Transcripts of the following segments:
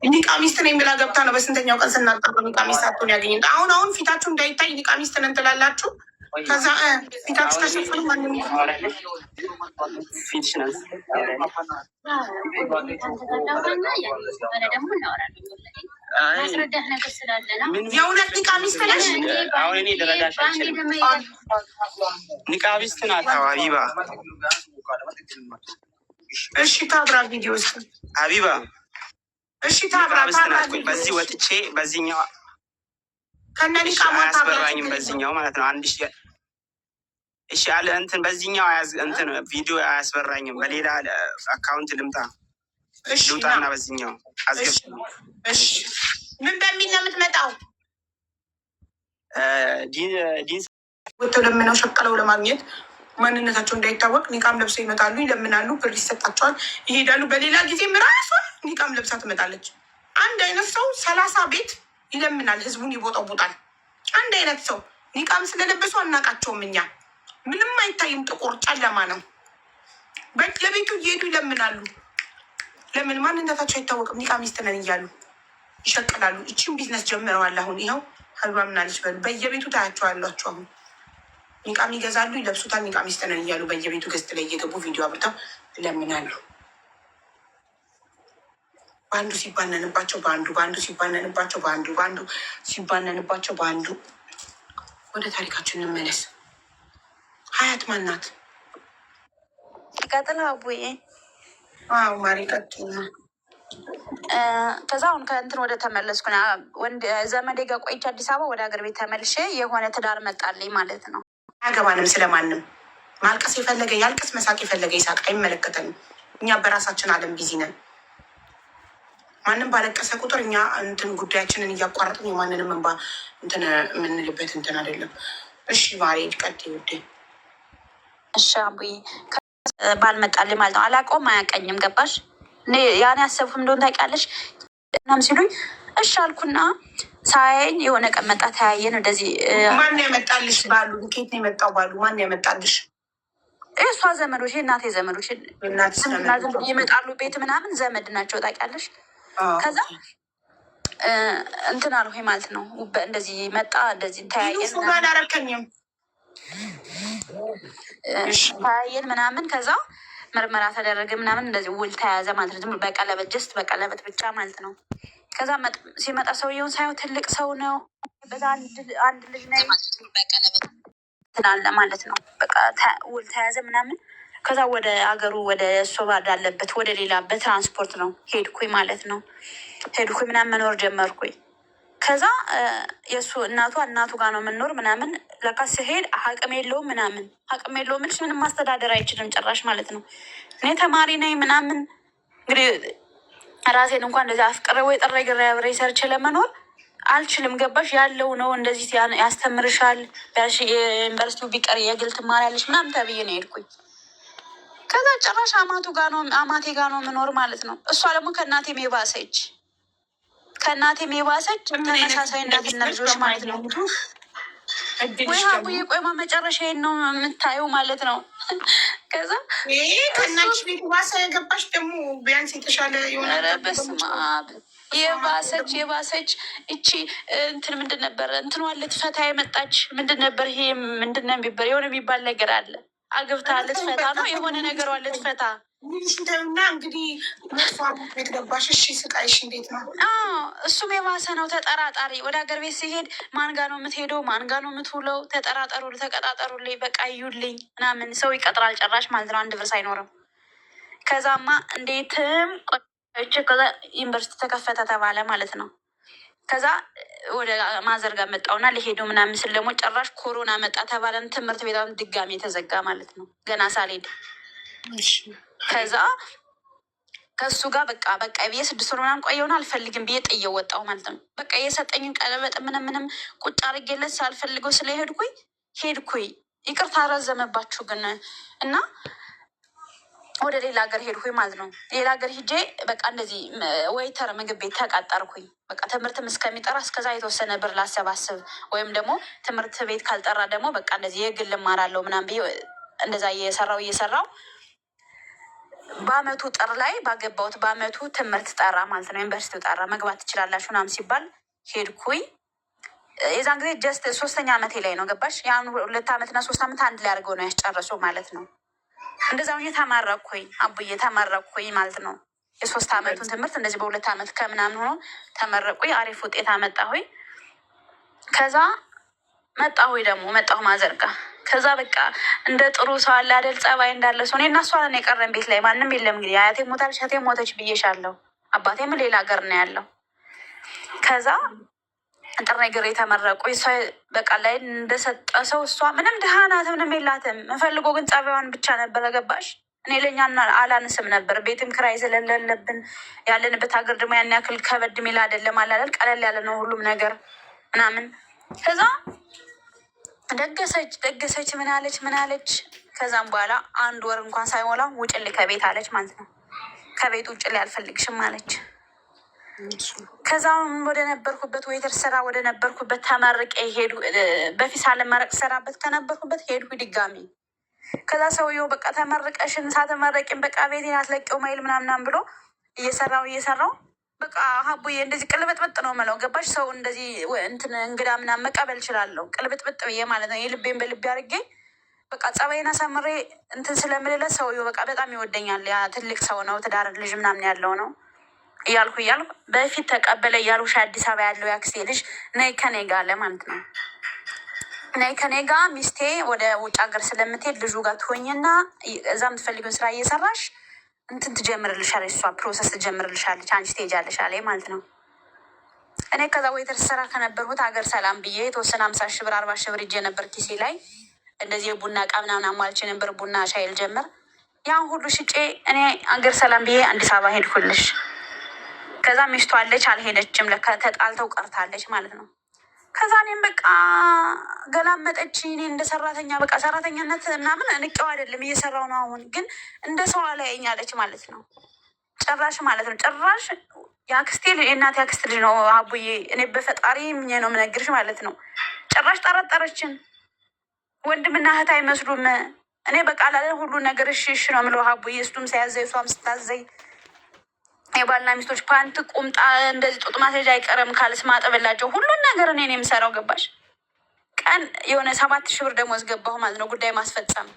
ኒቃ ሚስት ነኝ ብላ ገብታ ነው በስንተኛው ቀን ስናቀርብ ኒቃ ሚስት አትሆን ያገኘ። አሁን ፊታችሁ እንዳይታይ ኒቃ ሚስት ነን ትላላችሁ። ከዛ ፊታችሁ ተሸፍኑ ማንም የእውነት ኒቃ ሚስት ነሽ? አሁን እኔ ልረዳሽ አልችልም። ኒቃ ሚስት ናት ሀቢባ። እሺ ታብራ ቪዲዮ ስ ሀቢባ እሺ ታብራ በዚህ ወጥቼ በዚህኛው ከነኒቃ አያስበራኝም። በዚህኛው ማለት ነው አንድ ሺ እሺ አለ እንትን በዚህኛው እንትን ቪዲዮ አያስበራኝም። በሌላ አካውንት ልምጣ ልውጣና በዚህኛው አስገብ። እሺ ምን በሚል ነው የምትመጣው? ዲን ወጥተው ለምነው ሸቀለው ለማግኘት ማንነታቸው እንዳይታወቅ ኒቃም ለብሰው ይመጣሉ፣ ይለምናሉ፣ ብር ይሰጣቸዋል፣ ይሄዳሉ። በሌላ ጊዜም ራሷ ኒቃም ለብሳ ትመጣለች። አንድ አይነት ሰው 30 ቤት ይለምናል፣ ህዝቡን ይቦጠቡጣል። አንድ አይነት ሰው ኒቃም ስለለበሱ አናቃቸውም። እኛ ምንም አይታይም፣ ጥቁር ጨለማ ነው። ለቤቱ እየሄዱ ይለምናሉ። ለምን ማንነታቸው አይታወቅም። ኒቃ ሚስት ነን እያሉ ይሸቅላሉ። እቺም ቢዝነስ ጀምረዋል። አሁን ይኸው ሀቢባ ምናለች በሉ በየቤቱ ታያቸዋላችሁ። አሁን ኒቃም ይገዛሉ፣ ይለብሱታል። ኒቃ ሚስት ነን እያሉ በየቤቱ ገዝት ላይ እየገቡ ቪዲዮ አብርተው ይለምናሉ። በአንዱ ሲባነንባቸው በአንዱ ሲባነንባቸው በአንዱ ሲባነንባቸው በአንዱ። ወደ ታሪካችን እንመለስ። ሀያት ማናት? ቀጥል አቡዬ። አዎ ማሪ ቀጥል። ከዛ አሁን ከእንትን ወደ ተመለስኩ ዘመዴ ጋር ቆይቼ አዲስ አበባ ወደ ሀገር ቤት ተመልሼ የሆነ ትዳር መጣልኝ ማለት ነው። አያገባንም ስለማንም። ማልቀስ የፈለገ ያልቅስ፣ መሳቅ የፈለገ ይሳቅ፣ አይመለከተንም። እኛ በራሳችን ዓለም ቢዚ ነን። ማንም ባለቀሰ ቁጥር እኛ እንትን ጉዳያችንን እያቋረጥን የማንንም እንባ እንትን የምንልበት እንትን አይደለም። እሺ ማሪ ቀጥይ ውዴ። እሺ አቡዬ ባልመጣልኝ ማለት ነው። አላውቀውም፣ አያውቀኝም። ገባሽ? ያን ያሰብኩ እንደሆነ ታውቂያለሽ ምናምን ሲሉኝ እሺ አልኩና ሳያየኝ የሆነ ቀን መጣ፣ ተያየን። እንደዚህ ማን ያመጣልሽ? ባሉ ኬት ነው የመጣው? ባሉ ማን ያመጣልሽ? እሷ ዘመዶች፣ የእናቴ ዘመዶች ይመጣሉ ቤት ምናምን ዘመድ ናቸው ታውቂያለሽ። ከዛ እንትን አልኩኝ ማለት ነው። እንደዚህ መጣ፣ እንደዚህ ተያየን ምናምን ከዛ ምርመራ ተደረገ ምናምን እንደዚህ ውል ተያዘ ማለት ነው። በቀለበት ጀስት በቀለበት ብቻ ማለት ነው። ከዛ ሲመጣ ሰውየውን ሳይሆን ትልቅ ሰው ነው። በዛ አንድ ልጅ ነ ትላለ ማለት ነው። በቃ ውል ተያዘ ምናምን። ከዛ ወደ አገሩ ወደ እሱ ባዳለበት ወደ ሌላ በትራንስፖርት ነው ሄድኩኝ ማለት ነው። ሄድኩኝ ምናምን መኖር ጀመርኩኝ። ከዛ የእሱ እናቱ ጋር ነው የምንኖር ምናምን። ለካ ስሄድ አቅም የለውም ምናምን አቅም የለውም ልጅ ምንም ማስተዳደር አይችልም ጭራሽ ማለት ነው። እኔ ተማሪ ነኝ ምናምን እንግዲህ ራሴን እንኳን እንደዚህ አፍቅረ ወይ ጥረ ግራ ብሬ ሰርቼ ለመኖር አልችልም። ገባሽ? ያለው ነው እንደዚህ ያስተምርሻል፣ ዩኒቨርሲቲው ቢቀር የግል ትማሪያለሽ ምናምን ተብዬ ነው ሄድኩኝ። ከዛ ጭራሽ አማቴ ጋር ነው የምኖር ማለት ነው። እሷ ደግሞ ከእናቴም የባሰች ተመሳሳይ እናትና ልጆች ማለት ነው። ወይ ሀቡዬ ቆይማ መጨረሻዬን ነው የምታየው ማለት ነው። ከዛ ከእናትሽ ቤት ባሰ ገባሽ ደግሞ ቢያንስ የተሻለ የሆነ በስመ አብ የባሰች እቺ እንትን ምንድን ነበረ እንትኗ ልትፈታ የመጣች ምንድን ነበር ይሄ ምንድን ነው የሚባል የሆነ የሚባል ነገር አለ። አግብታ ልትፈታ ነው የሆነ ነገሯ ልትፈታ ሚሽንተና እንግዲህ ቤት ገባሽ። እሺ ስቃይሽ እንዴት ነው? እሱም የባሰ ነው። ተጠራጣሪ ወደ ሀገር ቤት ሲሄድ ማን ጋ ነው የምትሄደው? ማን ጋ ነው የምትውለው? ተቀጣጠሩልኝ፣ በቃ እዩልኝ ምናምን ሰው ይቀጥራል ጭራሽ ማለት ነው። አንድ ብር ሳይኖርም። ከዛማ እንዴትም ከዛ ዩኒቨርሲቲ ተከፈተ ተባለ ማለት ነው። ከዛ ወደ ማዘር ጋር መጣውና ሊሄደው ምናምን ስል ደግሞ ጭራሽ ኮሮና መጣ ተባለን። ትምህርት ቤት ድጋሚ የተዘጋ ማለት ነው ገና ሳልሄድ። ከዛ ከሱ ጋር በቃ ብዬ 6 ወር ምናምን ቆየውን አልፈልግም ብዬ ጥዬው ወጣሁ ማለት ነው። በቃ የሰጠኝን ቀለበጥ ምንም ቁጭ አድርጌለት ሳልፈልገው ስለሄድኩኝ ይቅርታ ረዘመባችሁ ግን እና ወደ ሌላ ሀገር ሄድኩኝ ማለት ነው። ሌላ ሀገር ሂጄ በቃ እንደዚህ ወይተር ምግብ ቤት ተቀጠርኩኝ። በቃ ትምህርትም እስከሚጠራ እስከዛ የተወሰነ ብር ላሰባስብ ወይም ደግሞ ትምህርት ቤት ካልጠራ ደግሞ በቃ እንደዚህ የግል እማራለሁ ምናምን ብዬ እንደዛ እየሰራው በአመቱ ጥር ላይ ባገባሁት በአመቱ ትምህርት ጠራ ማለት ነው። ዩኒቨርሲቲው ጠራ መግባት ትችላላችሁ ምናምን ሲባል ሄድኩኝ። የዛን ጊዜ ጀስት 3ኛ ዓመቴ ላይ ነው ገባሽ? ያን 2 ዓመትና 3 ዓመት አንድ ላይ አድርገው ነው ያስጨረሰው ማለት ነው። እንደዛ ሁኜ ተመረቅኩኝ አቡዬ ተመረቅኩኝ ማለት ነው። የ3 ዓመቱን ትምህርት እንደዚህ በ2 ዓመት ከምናምን ሆኖ ተመረቅኩኝ። አሪፍ ውጤት አመጣሁኝ። ከዛ መጣሁ ማዘርጋ። ከዛ በቃ እንደ ጥሩ ሰው አለ አይደል ጸባይ እንዳለ ሰው እኔ እና እሷ ነን የቀረን ቤት ላይ ማንም የለም። እንግዲህ አያቴ ሞታለች፣ እህቴ ሞተች ብዬሻለሁ። አባቴም ሌላ ሀገር ነው ያለው። ከዛ ጥሬ ግሬ ተመረቁ። እሷ በቃ ላይ እንደሰጠ ሰው እሷ ምንም ድሃ ናት፣ ምንም የላትም። የምፈልገው ግን ጸባይዋን ብቻ ነበረ ገባሽ? እኔ ለእኛ አላንስም ነበር። ቤትም ክራይ ስለሌለብን ያለንበት ሀገር ደግሞ ያን ያክል ከበድ ሚል አይደለም አላለን፣ ቀለል ያለ ነው ሁሉም ነገር ምናምን። ከዛ ደገሰች ምን አለች። ከዛም በኋላ 1 ወር እንኳን ሳይሞላ ውጭልኝ ከቤት አለች ማለት ነው። ከቤት ውጭልኝ አልፈልግሽም አለች። ከዛም ወደ ነበርኩበት ዌይተር ስራ ወደ ነበርኩበት ተመርቄ ሄዱ። በፊት ሳልመረቅ ሰራበት ከነበርኩበት ሄድኩ ድጋሚ። ከዛ ሰውየው በቃ ተመርቀሽን ሳተመረቂን በቃ ቤቴን አትለቀው ማይል ምናምናም ብሎ እየሰራው በቃ ሀቡዬ እንደዚህ ቅልብጥብጥ ነው የምለው ገባሽ? ሰው እንደዚህ እንትን እንግዳ ምናምን መቀበል እችላለሁ ቅልብጥብጥ ብዬ ማለት ነው። የልቤን በልቤ አድርጌ በቃ ጸባይን አሳምሬ እንትን ስለምልለት ሰውየው በቃ በጣም ይወደኛል። ያ ትልቅ ሰው ነው፣ ትዳር ልጅ ምናምን ያለው ነው እያልኩ በፊት ተቀበለ እያልኩሽ አዲስ አበባ ያለው ያክስቴ ልጅ ነይ ከኔ ጋ አለ ማለት ነው። ነይ ከኔ ጋ ሚስቴ ወደ ውጭ ሀገር ስለምትሄድ ልጁ ጋር ትሆኝና እዛ የምትፈልጊውን ስራ እየሰራሽ እንትን ትጀምርልሻለች፣ እሷ ፕሮሰስ ትጀምርልሻለች፣ አንቺ ትሄጃለሽ አለ ማለት ነው። እኔ ከዛ ዌይተር ስራ ከነበርኩት ሀገር ሰላም ብዬ የተወሰነ 50 ሺህ ብር 40 ሺህ ብር ይዤ ነበር ኪሴ ላይ። እንደዚህ የቡና እቃ ምናምን አሟልቼ ነበር፣ ቡና ሻይ ልጀምር። ያን ሁሉ ሽጬ እኔ ሀገር ሰላም ብዬ አዲስ አበባ ሄድኩልሽ። ከዛ ሚስቱ አለች አልሄደችም፣ ለካ ተጣልተው ቀርታለች ማለት ነው። ከዛ እኔም በቃ ገላመጠች። እኔ እንደ ሰራተኛ በቃ ሰራተኛነት ምናምን ንቄው አይደለም እየሰራው ነው። አሁን ግን እንደ ሰው አላየኛለች ማለት ነው። ጭራሽ ማለት ነው ጭራሽ የአክስቴ ልጅ የእናቴ አክስት ልጅ ነው አቡዬ። እኔ በፈጣሪ ምኜ ነው የምነግርሽ ማለት ነው። ጭራሽ ጠረጠረችን። ወንድምና እህት አይመስሉም። እኔ በቃ ላለን ሁሉ ነገር እሺ ነው የምለው አቡዬ። እሱም ሳያዘኝ እሷም ስታዘኝ የባልና ሚስቶች ፓንት ቁምጣ እንደዚህ ጡጥ ማስያዣ አይቀርም ካልስ ማጠበላቸው ሁሉን ነገር እኔ ነው የምሰራው ገባሽ? ቀን የሆነ 7 ሺህ ብር ደሞዝ ገባሁ ማለት ነው ጉዳይ ማስፈጸም።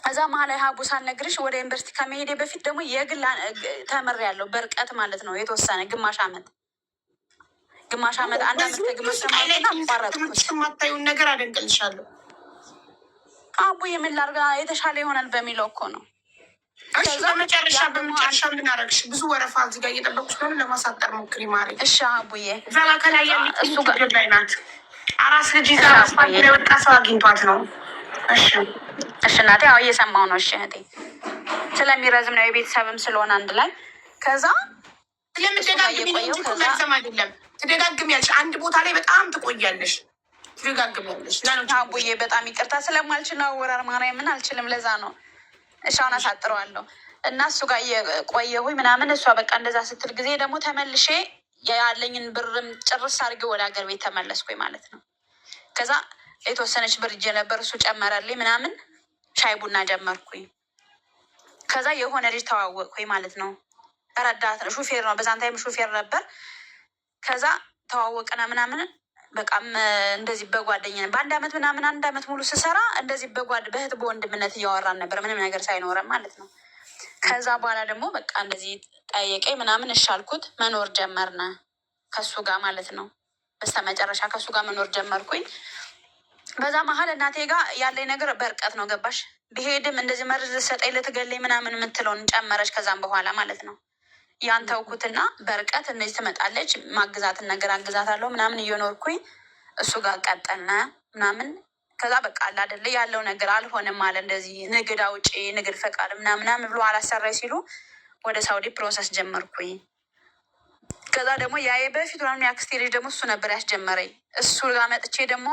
እዛ መሀል ሀቡ ሳልነግርሽ ወደ ዩኒቨርሲቲ ከመሄዴ በፊት ደግሞ የግል ተምሬያለሁ በርቀት ማለት ነው። የተወሰነ ግማሽ ዓመት 1 ዓመት ከግማሽ ማታዩን ነገር አደንቅልሻለሁ አቡ። የምን ላድርግ የተሻለ ይሆናል በሚለው እኮ ነው። በመጨረሻ ምን አደረግሽ? ብዙ ወረፋ እዚህ ጋር እየጠበቁ ስለሆነ ለማሳጠር ሞክሪ ማሪ። እሺ አቡዬ። እዛ ከላይ ያለች ላይ ናት። አራስ ልጅ ይዛ የወጣ ሰው አግኝቷት ነው። እሺ እናቴ ያው እየሰማሁ ነው። እሺ እህቴ ስለሚረዝም ነው የቤተሰብም ስለሆነ አንድ ላይ ከዛ ስለምደጋግሚ መርዘም አይደለም ትደጋግሚያለሽ። አንድ ቦታ ላይ በጣም ትቆያለሽ፣ ትደጋግሚያለሽ። አቡዬ በጣም ይቅርታ ስለማልችል ነው። አወራር ማርያምን አልችልም፣ ለዛ ነው። እሻውን አሳጥረዋለሁ እና እሱ ጋር እየቆየሁኝ ምናምን እሷ በቃ እንደዛ ስትል ጊዜ ደግሞ ተመልሼ ያለኝን ብርም ጭርስ አድርጌ ወደ ሀገር ቤት ተመለስኩኝ ማለት ነው። ከዛ የተወሰነች ብር እጄ ነበር፣ እሱ ጨመረልኝ ምናምን ሻይ ቡና ጀመርኩኝ። ከዛ የሆነ ልጅ ተዋወቅኩኝ ማለት ነው። ረዳት ሹፌር ነው፣ በዛን ታይም ሹፌር ነበር። ከዛ ተዋወቅና ምናምን በቃም እንደዚህ በጓደኛ በ1 ዓመት ምናምን 1 ዓመት ሙሉ ስሰራ እንደዚህ በእህት በወንድምነት እያወራን ነበር፣ ምንም ነገር ሳይኖረን ማለት ነው። ከዛ በኋላ ደግሞ በቃ እንደዚህ ጠየቀኝ ምናምን እሺ አልኩት። መኖር ጀመርነ ከሱ ጋር ማለት ነው። በስተመጨረሻ ከሱ ጋር መኖር ጀመርኩኝ። በዛ መሀል እናቴ ጋር ያለኝ ነገር በርቀት ነው ገባሽ? ብሄድም እንደዚህ መርዝ ሰጠኝ ልትገለኝ ምናምን የምትለውን ጨመረች። ከዛም በኋላ ማለት ነው ያን ተውኩትና በርቀት እነዚህ ትመጣለች፣ ማግዛትን ነገር አግዛታለሁ ምናምን እየኖርኩኝ እሱ ጋር ቀጠልነ ምናምን። ከዛ በቃ አለ አይደለ ያለው ነገር አልሆነም አለ። እንደዚህ ንግድ አውጪ ንግድ ፈቃድ ምናምን ብሎ አላሰራኝ ሲሉ ወደ ሳውዲ ፕሮሰስ ጀመርኩኝ። ከዛ ደግሞ ያየ በፊት ምናምን ያክስቴ ልጅ ደግሞ እሱ ነበር ያስጀመረኝ። እሱ ጋር መጥቼ ደግሞ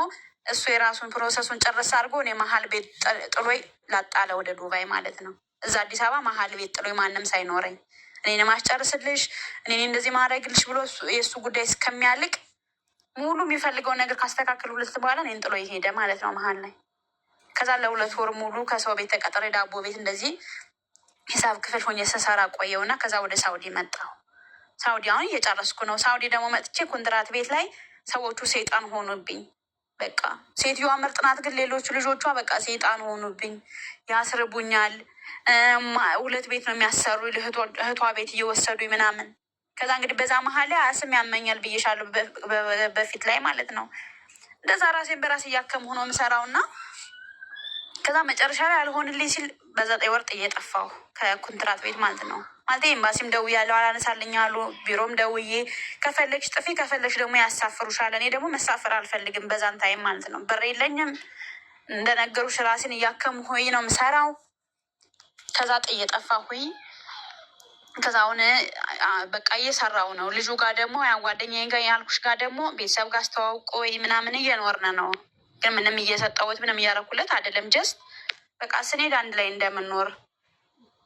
እሱ የራሱን ፕሮሰሱን ጨርስ አድርጎ እኔ መሀል ቤት ጥሎኝ ላጣለ ወደ ዱባይ ማለት ነው። እዛ አዲስ አበባ መሀል ቤት ጥሎኝ ማንም ሳይኖረኝ እኔን ማስጨርስልሽ እኔ እንደዚህ ማድረግልሽ ብሎ የእሱ ጉዳይ እስከሚያልቅ ሙሉ የሚፈልገውን ነገር ካስተካከል ሁለት በኋላ እኔን ጥሎ ይሄደ ማለት ነው መሀል ላይ። ከዛ ለ2 ወር ሙሉ ከሰው ቤት ተቀጥሬ ዳቦ ቤት እንደዚህ ሂሳብ ክፍል ሆኜ ስሰራ ቆየው እና ከዛ ወደ ሳውዲ መጣሁ። ሳውዲ አሁን እየጨረስኩ ነው። ሳውዲ ደግሞ መጥቼ ኮንትራት ቤት ላይ ሰዎቹ ሰይጣን ሆኑብኝ። በቃ ሴትዮዋ ምርጥ ናት፣ ግን ሌሎቹ ልጆቿ በቃ ሰይጣን ሆኑብኝ። ያስርቡኛል። 2 ቤት ነው የሚያሰሩ እህቷ ቤት እየወሰዱ ምናምን። ከዛ እንግዲህ በዛ መሀል ላይ አስም ያመኛል ብዬሻለሁ፣ በፊት ላይ ማለት ነው። እንደዛ ራሴን በራሴ እያከም ሆኖ የምሰራው እና ከዛ መጨረሻ ላይ አልሆንልኝ ሲል በ9 ወር ጥዬ ጠፋሁ ከኮንትራት ቤት ማለት ነው። ማለት ኤምባሲም ደውያለሁ አላነሳልኝ አሉ። ቢሮም ደውዬ ከፈለግሽ ጥፊ ከፈለግሽ ደግሞ ያሳፍሩሻል። እኔ ደግሞ መሳፈር አልፈልግም በዛን ታይም ማለት ነው። ብር የለኝም እንደነገሩሽ ራሴን እያከም ሆይ ነው የምሰራው። ከዛ ጥዬ ጠፋሁኝ። ከዛ አሁን በቃ እየሰራው ነው። ልጁ ጋር ደግሞ ጓደኛዬ ጋር ያልኩሽ ጋር ደግሞ ቤተሰብ ጋር አስተዋውቆ ምናምን እየኖርን ነው። ግን ምንም እየሰጠሁት ምንም እያረኩለት አይደለም። ጀስት በቃ ስንሄድ አንድ ላይ እንደምንኖር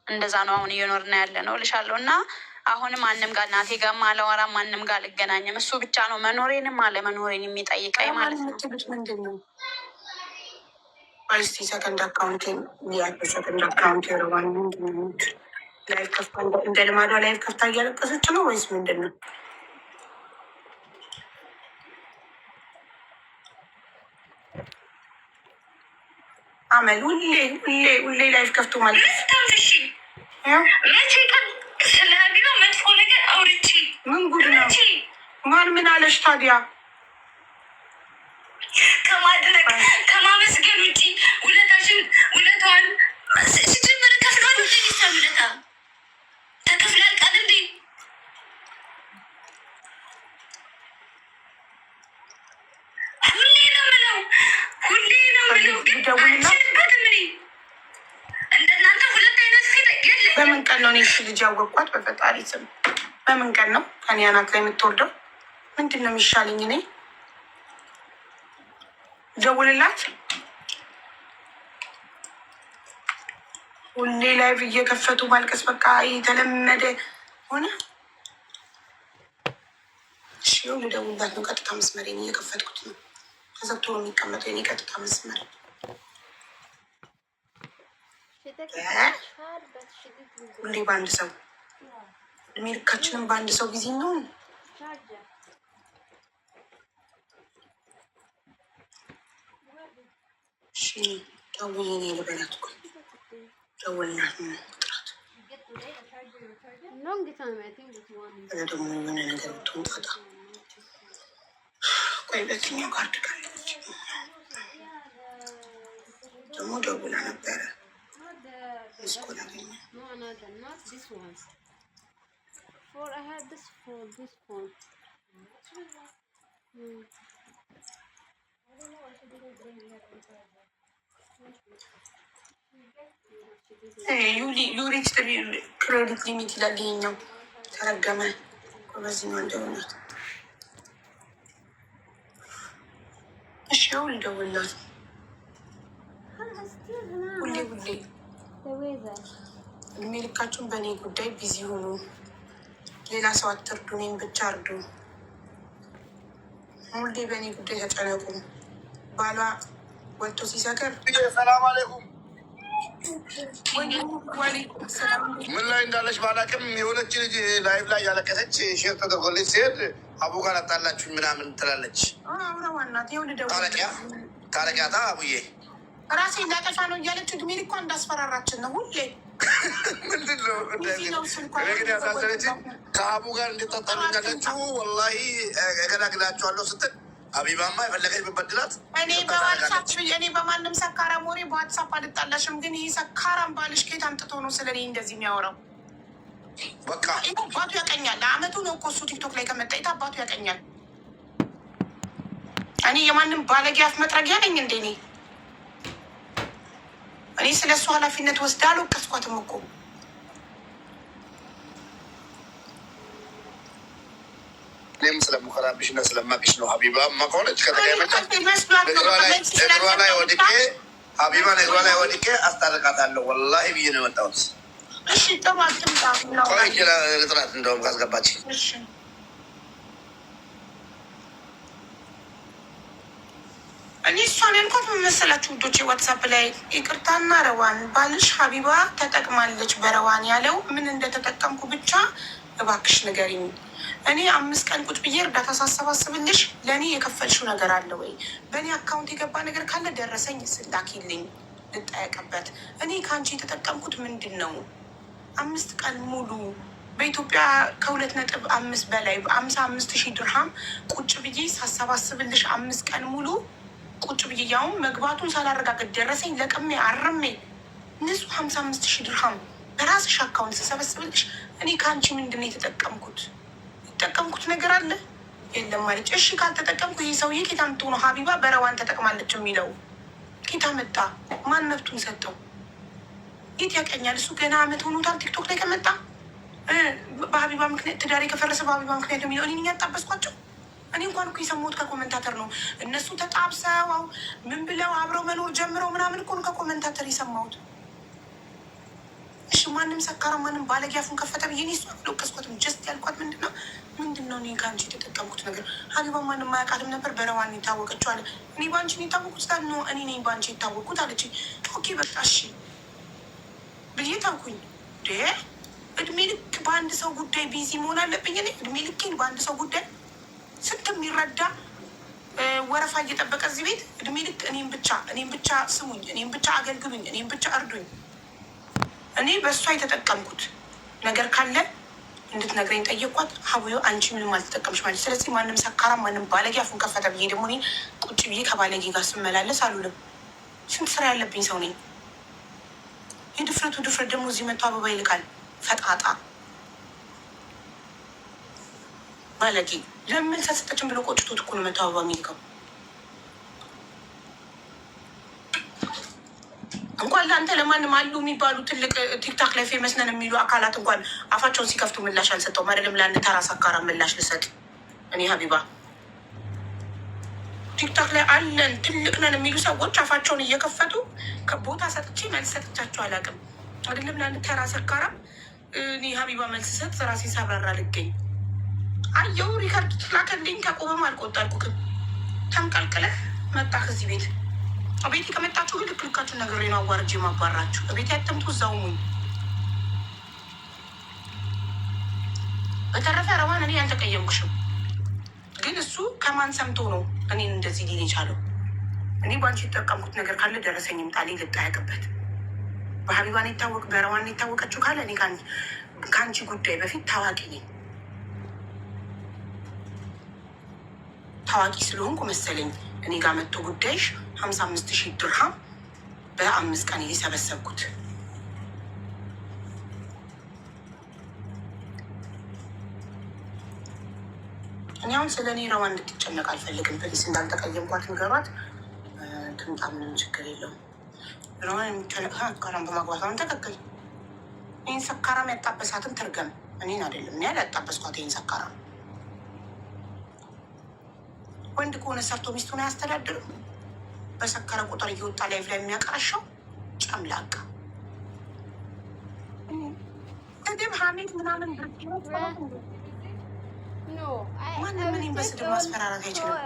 እንደዛ ነው አሁን እየኖርን ያለ ነው ልሻለሁ። እና አሁን ማንም ጋር እናቴ ጋር አላወራ፣ ማንም ጋር አልገናኝም። እሱ ብቻ ነው መኖሬንም አለመኖሬን የሚጠይቀኝ ማለት ነው። ምንድን ነው እስቲ ሰከንድ አካውንት ሰከንድ አካውንት የረባን ምንድን ነው? ላይፍ ከፍታ እንደ ልማዷ ላይፍ ከፍታ እያለቀሰች ነው ወይስ ምንድን ነው? አመል ሁሌ ላይፍ ከፍቶ ማለት ስለ ሀቢባ መጥፎ ነገር አውርቼ ምን ጉድ ነው? ማን ምን አለሽ ታዲያ? ከማድረግ ከማመስገን ውጭ ውለታዋን ሲጀምር ከፍሏል። ውለታ ተከፍላል ቃል እንዴ? ሁሌ ነው ምለው እንደናንተ 2 አይነት ፊት የለ። በምን ቀን ነው እኔ ልጅ ያወቅኳት? በፈጣሪ ስም በምን ቀን ነው ከኔ አናት ላይ የምትወርደው? ምንድን ነው የሚሻለኝ? እኔ ደውልላት። ሁሌ ላይቭ እየከፈቱ ማልቀስ በቃ የተለመደ ሆነ። እሺ ልደውልላት ነው። ቀጥታ መስመሬን እየከፈትኩት ነው። ተዘግቶ ነው የሚቀመጠው የኔ ቀጥታ መስመር። ሁሌ በአንድ ሰው እድሜ ልካችንም በአንድ ሰው ጊዜ ነው። እሺ ደውዬ እኔ ልበላት እኮ ደውልላት ነው ጥራት ደግሞ የሆነ ነገር ብትሆን ጣጣ። ቆይ በየትኛው ካርድ ካለች ደግሞ ደውላ ነበረ ስኮል አገኘ ዩሪክስ ክሬዲት ሊሚት ይላል። ይኸኛው ተረገመ። በዚህኛው እንደሆነት እሺ ያው ልደውልላት። ሁሌ እድሜ ልካችሁን በእኔ ጉዳይ ቢዚ ሆኑ። ሌላ ሰው አትርዱ፣ እኔን ብቻ እርዱ። ሁሌ በእኔ ጉዳይ ተጨነቁ። ባሏ ወጥቶ ሲሰከር ሰላም አለይኩም ምን ላይ እንዳለች ባላቅም የሆነች ልጅ ላይቭ ላይ ያለቀሰች ሼር ተደርጎልኝ ሲሄድ አቡ ጋር አጣላችሁኝ ምናምን ትላለች። ታረቂያታ አቡዬ ራሴ እንዳጠፋ ነው እያለች እድሜ ልኳ እንዳስፈራራችን ነው። ሁሌ ምንድን ነው ግን ያሳሰረች ከአቡ ጋር እንድጠጣሉኝ ያለችው ወላሂ እገላግላችኋለሁ ስትል ሀቢባማ የፈለገች ብበድላት እኔ በማንም ሰካራም ወሬ በዋትሳፕ አልጣላሽም። ግን ይህ ሰካራም ባልሽ ከየት አምጥቶ ነው ስለ እኔ እንደዚህ የሚያወራው? በቃ አባቱ ያቀኛል። አመቱ ነው እኮ እሱ ቲክቶክ ላይ ከመጣ የት አባቱ ያቀኛል? እኔ የማንም ባለጌ አፍ መጥረጊያ ነኝ እንዴ? እኔ ስለ እሱ ኃላፊነት ወስዳ አልወቀስኳትም እኮ። እኔም ስለምኮራብሽ እና ስለማቅሽ ነው። ሀቢባ ማከሆነች እግሯ ላይ ወድቄ ሀቢባን እግሯ ላይ ወድቄ አስታርቃታለሁ ወላሂ ብዬ ነው የመጣሁት። ቆይ ልጥራት እንደውም ካስገባች እኔ እሷን ረዋን ያልኳት ምን መሰላችሁ ውዶቼ? ዋትሳፕ ላይ ይቅርታና ረዋን ባልሽ ሀቢባ ተጠቅማለች በረዋን ያለው ምን እንደተጠቀምኩ ብቻ እባክሽ ንገሪኝ። እኔ 5 ቀን ቁጭ ብዬ እርዳታ ሳሰባስብልሽ ለእኔ የከፈልሽው ነገር አለ ወይ? በእኔ አካውንት የገባ ነገር ካለ ደረሰኝ ስላኪልኝ ልጠየቅበት። እኔ ከአንቺ የተጠቀምኩት ምንድን ነው? 5 ቀን ሙሉ በኢትዮጵያ ከ2.5 በላይ 55,000 ድርሃም ቁጭ ብዬ ሳሰባስብልሽ 5 ቀን ሙሉ ቁጭ ብዬ ያውም መግባቱን ሳላረጋግጥ ደረሰኝ ለቅሜ አርሜ ንጹህ 55,000 ድርሃም በራስሽ አካውንት ስሰበስብልሽ እኔ ከአንቺ ምንድን ነው የተጠቀምኩት? የተጠቀምኩት ነገር አለ የለም ማለች። እሺ ካልተጠቀምኩ ይህ ሰውዬ ኬታ ምጡ ነው ሀቢባ በረዋን ተጠቅማለች የሚለው ኬታ መጣ? ማን መብቱን ሰጠው? የት ያቀኛል? እሱ ገና አመት ሆኖታል ቲክቶክ ላይ ከመጣ። በሀቢባ ምክንያት ትዳሬ ከፈረሰ በሀቢባ ምክንያት የሚለው እኔ ያጣበስኳቸው። እኔ እንኳን እኮ የሰማሁት ከኮመንታተር ነው። እነሱ ተጣብሰው ምን ብለው አብረው መኖር ጀምረው ምናምን እኮ ነው ከኮመንታተር የሰማሁት። እሺ ማንም ሰካራ ማንም ባለጌ አፉን ከፈተ ብዬ እኔ እሷ ለቀስኳትም ጀስት ያልኳት ምንድን ነው እኔ ከአንቺ የተጠቀምኩት ነገር? ሀቢባ ማንም ማያውቃትም ነበር በረዋን የታወቀችው አለ። እኔ በአንቺ ነው የታወቁት ታል ነው እኔ ነኝ በአንቺ የታወቁት አለች። ኦኬ በቃ እሺ ብዬ ታውኩኝ። እድሜ ልክ በአንድ ሰው ጉዳይ ቢዚ መሆን አለብኝ እኔ? እድሜ ልኬን በአንድ ሰው ጉዳይ ስንት የሚረዳ ወረፋ እየጠበቀ እዚህ ቤት እድሜ ልክ እኔም ብቻ ስሙኝ፣ እኔም ብቻ አገልግሉኝ፣ እኔም ብቻ እርዱኝ። እኔ በእሷ የተጠቀምኩት ነገር ካለ እንድትነግረኝ ጠየኳት። ሀቡዮ አንቺ ምንም አልተጠቀምሽ ማለት። ስለዚህ ማንም ሰካራ ማንም ባለጌ አፉን ከፈተ ብዬ ደግሞ እኔ ቁጭ ብዬ ከባለጌ ጋር ስመላለስ አሉልም። ስንት ስራ ያለብኝ ሰው ነኝ። የድፍረቱ ድፍረት ደግሞ እዚህ መጥቶ አበባ ይልካል። ፈጣጣ ባለጌ ለምን ተሰጠችን ብሎ ቆጭቶት እኮ ነው መጥቶ አበባ የሚልከው። እንኳን ለአንተ ለማንም አሉ የሚባሉ ትልቅ ቲክታክ ላይ ፌመስ ነን የሚሉ አካላት እንኳን አፋቸውን ሲከፍቱ ምላሽ አልሰጠውም። አይደለም ለአንድ ተራ ሰካራ ምላሽ ልሰጥ እኔ ሀቢባ። ቲክታክ ላይ አለን ትልቅ ነን የሚሉ ሰዎች አፋቸውን እየከፈቱ ከቦታ ሰጥቼ መልስ ሰጥቻቸው አላውቅም። አይደለም ለአንድ ተራ ሰካራ እኔ ሀቢባ መልስ ሰጥ ራሴ ሳብራራ ልገኝ አየው። ሪከርድ ትላከልኝ ከቆመም አልቆጠርኩክም። ተንቀልቅለህ መጣህ እዚህ ቤት። ቤቴ ከመጣችሁ ግን ልክልካችሁ ነገር ነው አዋርጄ ማባራችሁ። ቤቴ ያተምቱ እዛው ሙኝ። በተረፈ ረዋን እኔ ያልተቀየምኩሽም፣ ግን እሱ ከማን ሰምቶ ነው እኔን እንደዚህ ሊል የቻለው? እኔ በአንቺ የተጠቀምኩት ነገር ካለ ደረሰኝም ጣሌ ልጠያቅበት። በሀቢባን የታወቅ በረዋን የታወቀችው ካለ እኔ ከአንቺ ጉዳይ በፊት ታዋቂ ነኝ። ታዋቂ ስለሆንኩ መሰለኝ እኔ ጋር መጥቶ ጉዳይሽ 55,000 ድርሃም በ5 ቀን የሰበሰብኩት። እኔ አሁን ስለ እኔ ረዋ እንድትጨነቅ አልፈልግም። ፕሊስ እንዳልተቀየምኳት ንገሯት። ትምጣ፣ ምንም ችግር የለውም። ረዋን የሚጨነቅ ሰካራም በማግባት አሁን ተከክል። ይህን ሰካራም ያጣበሳትን ትርገም፣ እኔን አይደለም። እኔ ያላጣበስኳት ይህን ሰካራም። ወንድ ከሆነ ሰርቶ ሚስቱን አያስተዳድርም። በሰከረ ቁጥር እየወጣ ላይፍ ላይ የሚያቀረሸው ጨምላቃ ስድብ ሀሜት ምናምን ማንም እኔም በስድብ ማስፈራራት አይችልም።